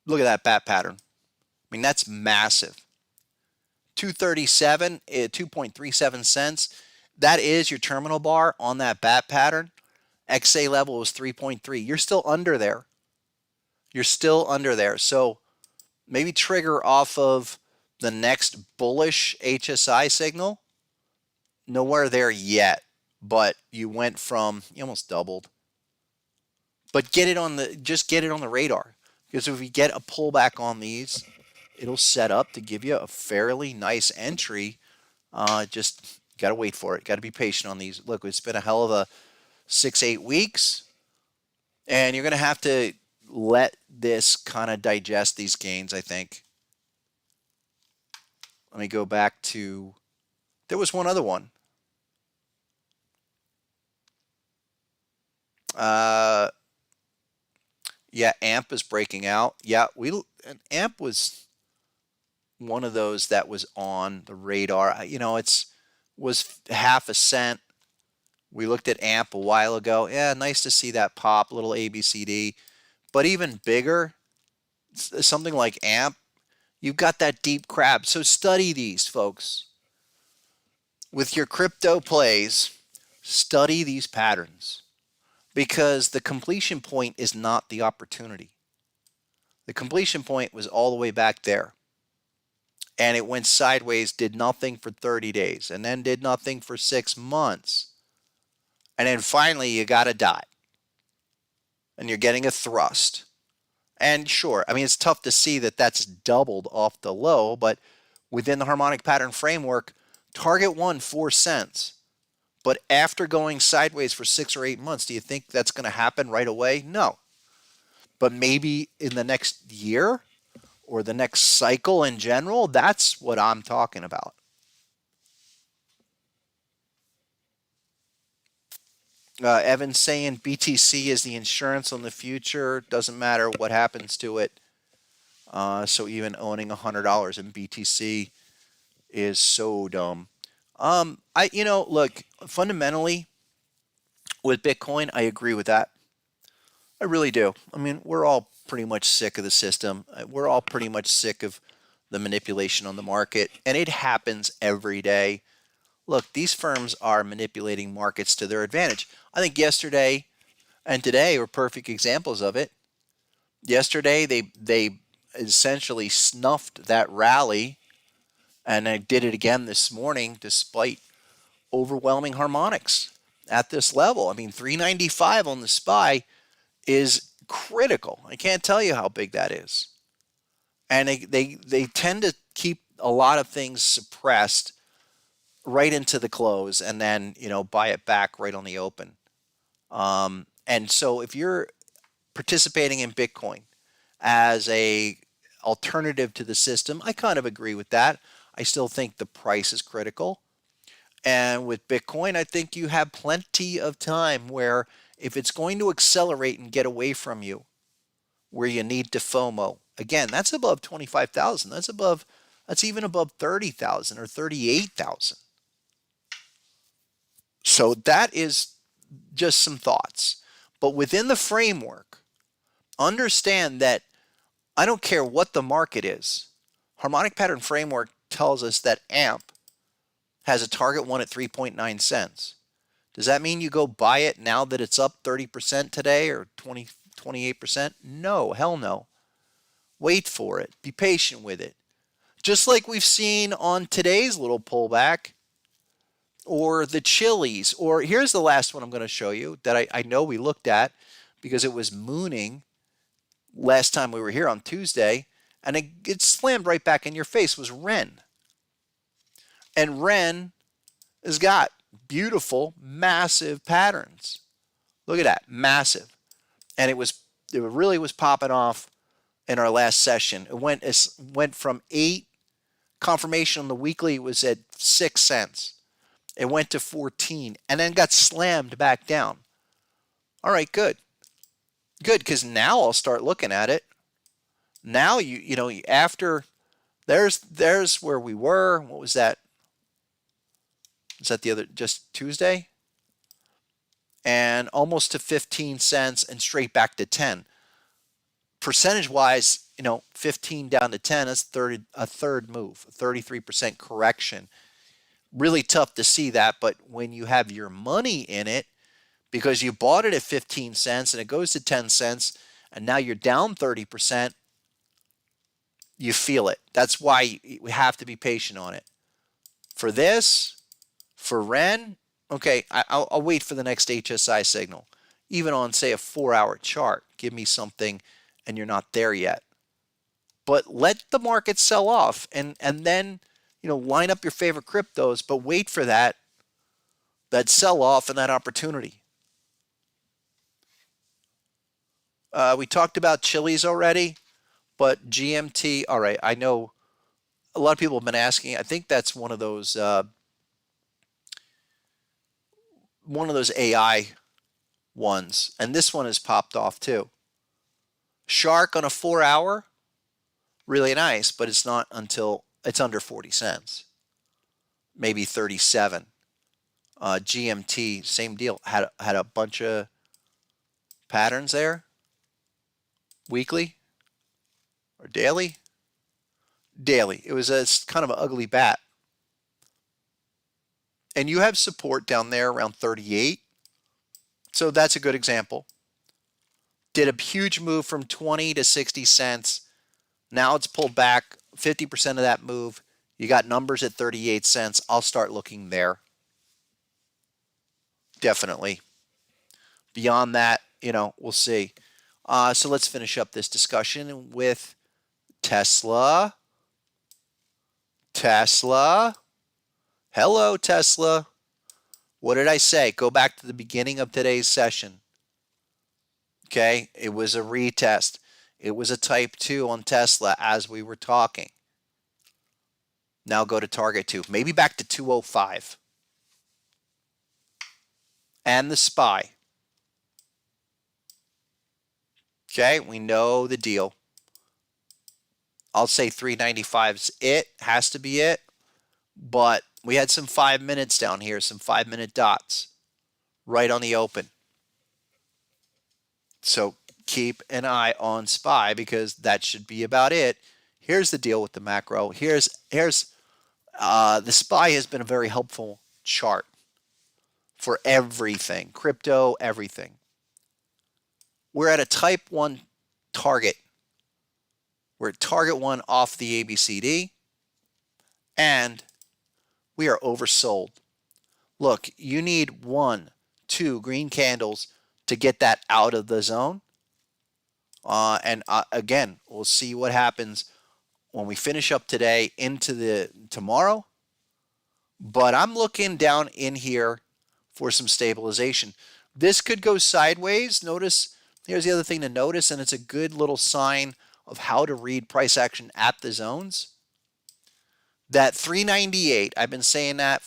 Look at that bat pattern. I mean, that's massive. 237, 2.37 cents. That is your terminal bar on that bat pattern. XA level was 3.3. You're still under there. You're still under there. So maybe trigger off of the next bullish HSI signal. Nowhere there yet, but you went from, you almost doubled. But just get it on the radar. Because if we get a pullback on these, it'll set up to give you a fairly nice entry. Just got to wait for it. Got to be patient on these. Look, it's been a hell of a 6-8 weeks. And you're going to have to let this kind of digest these gains, I think. Let me go back to, there was one other one. Yeah, AMP is breaking out. Yeah, AMP was one of those that was on the radar. Was half a cent. We looked at AMP a while ago. Yeah, nice to see that pop, little ABCD. But even bigger, something like AMP, you've got that deep crab. So study these, folks. With your crypto plays, study these patterns. Because the completion point is not the opportunity. The completion point was all the way back there. And it went sideways, did nothing for 30 days, and then did nothing for 6 months. And then finally you got a dot. And you're getting a thrust. And sure, I mean, it's tough to see that that's doubled off the low, but within the harmonic pattern framework, target 1, 4 cents. But after going sideways for 6 or 8 months, do you think that's going to happen right away? No. But maybe in the next year or the next cycle in general, that's what I'm talking about. Evan's saying BTC is the insurance on the future. Doesn't matter what happens to it. So even owning $100 in BTC is so dumb. Look, fundamentally with Bitcoin, I agree with that. I really do. I mean, we're all pretty much sick of the system. We're all pretty much sick of the manipulation on the market, and it happens every day. look, these firms are manipulating markets to their advantage. I think yesterday and today were perfect examples of it. Yesterday, they essentially snuffed that rally, and I did it again this morning despite overwhelming harmonics at this level. I mean, 395 on the SPY is critical. I can't tell you how big that is. And they tend to keep a lot of things suppressed right into the close and then, buy it back right on the open. And so if you're participating in Bitcoin as a alternative to the system, I kind of agree with that. I still think the price is critical. And with Bitcoin, I think you have plenty of time where if it's going to accelerate and get away from you, where you need to FOMO, again, that's above 25,000. That's even above 30,000 or 38,000. So that is just some thoughts. But within the framework, understand that I don't care what the market is. Harmonic pattern framework tells us that AMP has a target one at 3.9 cents. Does that mean you go buy it now that it's up 30% today or 28%? No, hell no. Wait for it. Be patient with it. Just like we've seen on today's little pullback, or the chilies, or here's the last one I'm going to show you that I know we looked at because it was mooning last time we were here on Tuesday, and it slammed right back in your face, was Ren. And Ren has got beautiful, massive patterns. Look at that, massive. And it really was popping off in our last session. It went from 8 confirmation on the weekly, it was at 6 cents. It went to 14 and then got slammed back down. All right, good. Good, because now I'll start looking at it. Now after there's where we were. What was that? Is that just Tuesday? And almost to 15 cents and straight back to 10. Percentage wise, 15 down to 10, that's a third move, a 33% correction. Really tough to see that, but when you have your money in it, because you bought it at 15 cents and it goes to 10 cents, and now you're down 30%, you feel it. That's why we have to be patient on it. For this, for Ren, okay, I'll wait for the next HSI signal. Even on, say, a 4-hour chart, give me something, and you're not there yet. But let the market sell off, and then line up your favorite cryptos, but wait for that sell off and that opportunity. We talked about chilies already, but GMT, all right, I know a lot of people have been asking. I think that's one of those AI ones, and this one has popped off too. Shark on a 4-hour, really nice, but it's not until it's under 40 cents, maybe 37. GMT, same deal, had a bunch of patterns there. Weekly or daily? Daily. It was a kind of an ugly bat. And you have support down there around 38. So that's a good example. Did a huge move from 20 to 60 cents. Now it's pulled back 50% of that move. You got numbers at 38 cents. I'll start looking there. Definitely. Beyond that, we'll see. So let's finish up this discussion with Tesla. Tesla. Hello, Tesla. What did I say? Go back to the beginning of today's session. Okay, it was a retest. It was a type 2 on Tesla as we were talking. Now go to target 2. Maybe back to 205. And the SPY. Okay, we know the deal. I'll say 395's it. Has to be it. But we had some 5 minutes down here, some 5-minute dots right on the open. So keep an eye on SPY because that should be about it. Here's the deal with the macro. Here's the SPY has been a very helpful chart for everything, crypto, everything. We're at a type 1 target. We're at target 1 off the ABCD, and we are oversold. Look, you need 1, 2 green candles to get that out of the zone. And again, we'll see what happens when we finish up today into the tomorrow. But I'm looking down in here for some stabilization. This could go sideways. Notice, here's the other thing to notice, and it's a good little sign of how to read price action at the zones. That 398, I've been saying that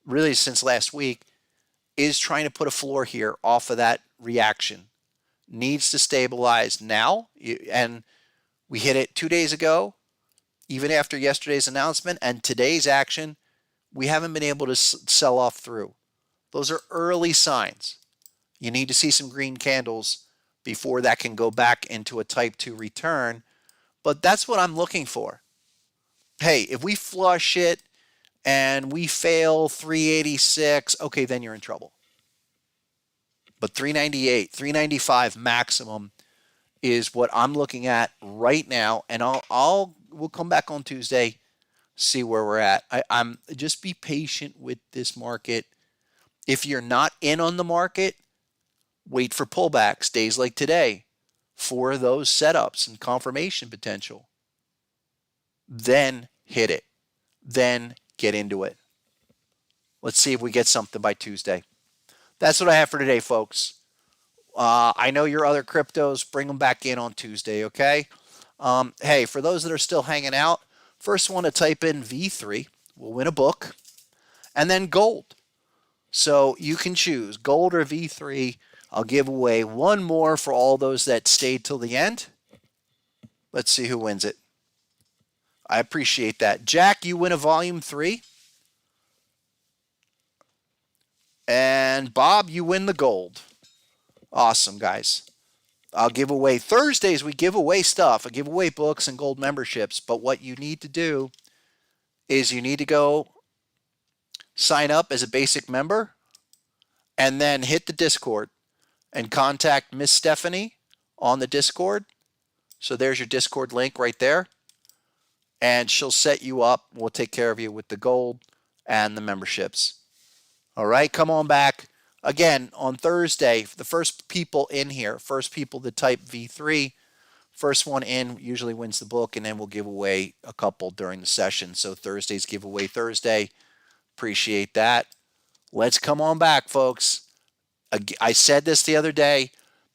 really since last week, is trying to put a floor here off of that reaction. Needs to stabilize now, and we hit it 2 days ago, even after yesterday's announcement, and today's action, we haven't been able to sell off through. Those are early signs. You need to see some green candles before that can go back into a type 2 return, but that's what I'm looking for. Hey, if we flush it and we fail 386, okay, then you're in trouble. But 398, 395 maximum is what I'm looking at right now, and we'll come back on Tuesday, see where we're at. I'm just be patient with this market. If you're not in on the market, wait for pullbacks, days like today, for those setups and confirmation potential. Then hit it. Then get into it. Let's see if we get something by Tuesday. That's what I have for today, folks. I know your other cryptos, bring them back in on Tuesday, okay? Hey, for those that are still hanging out, first one to type in V3 will win a book, and then gold. So you can choose gold or V3. I'll give away one more for all those that stayed till the end. Let's see who wins it. I appreciate that. Jack, you win a volume 3. And Bob, you win the gold. Awesome, guys. I'll give away Thursdays. We give away stuff. I give away books and gold memberships. But what you need to do is you need to go sign up as a basic member and then hit the Discord and contact Miss Stephanie on the Discord. So there's your Discord link right there. And she'll set you up. We'll take care of you with the gold and the memberships. All right, come on back. Again, on Thursday, the first people in here, first people to type V3, first one in usually wins the book, and then we'll give away a couple during the session. So Thursday's giveaway Thursday. Appreciate that. Let's come on back, folks. I said this the other day.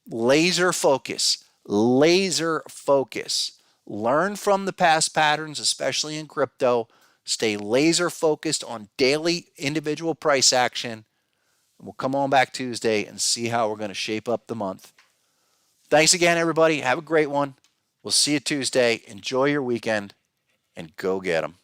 Laser focus. Laser focus. Learn from the past patterns, especially in crypto. Stay laser focused on daily individual price action. We'll come on back Tuesday and see how we're going to shape up the month. Thanks again, everybody. Have a great one. We'll see you Tuesday. Enjoy your weekend and go get 'em.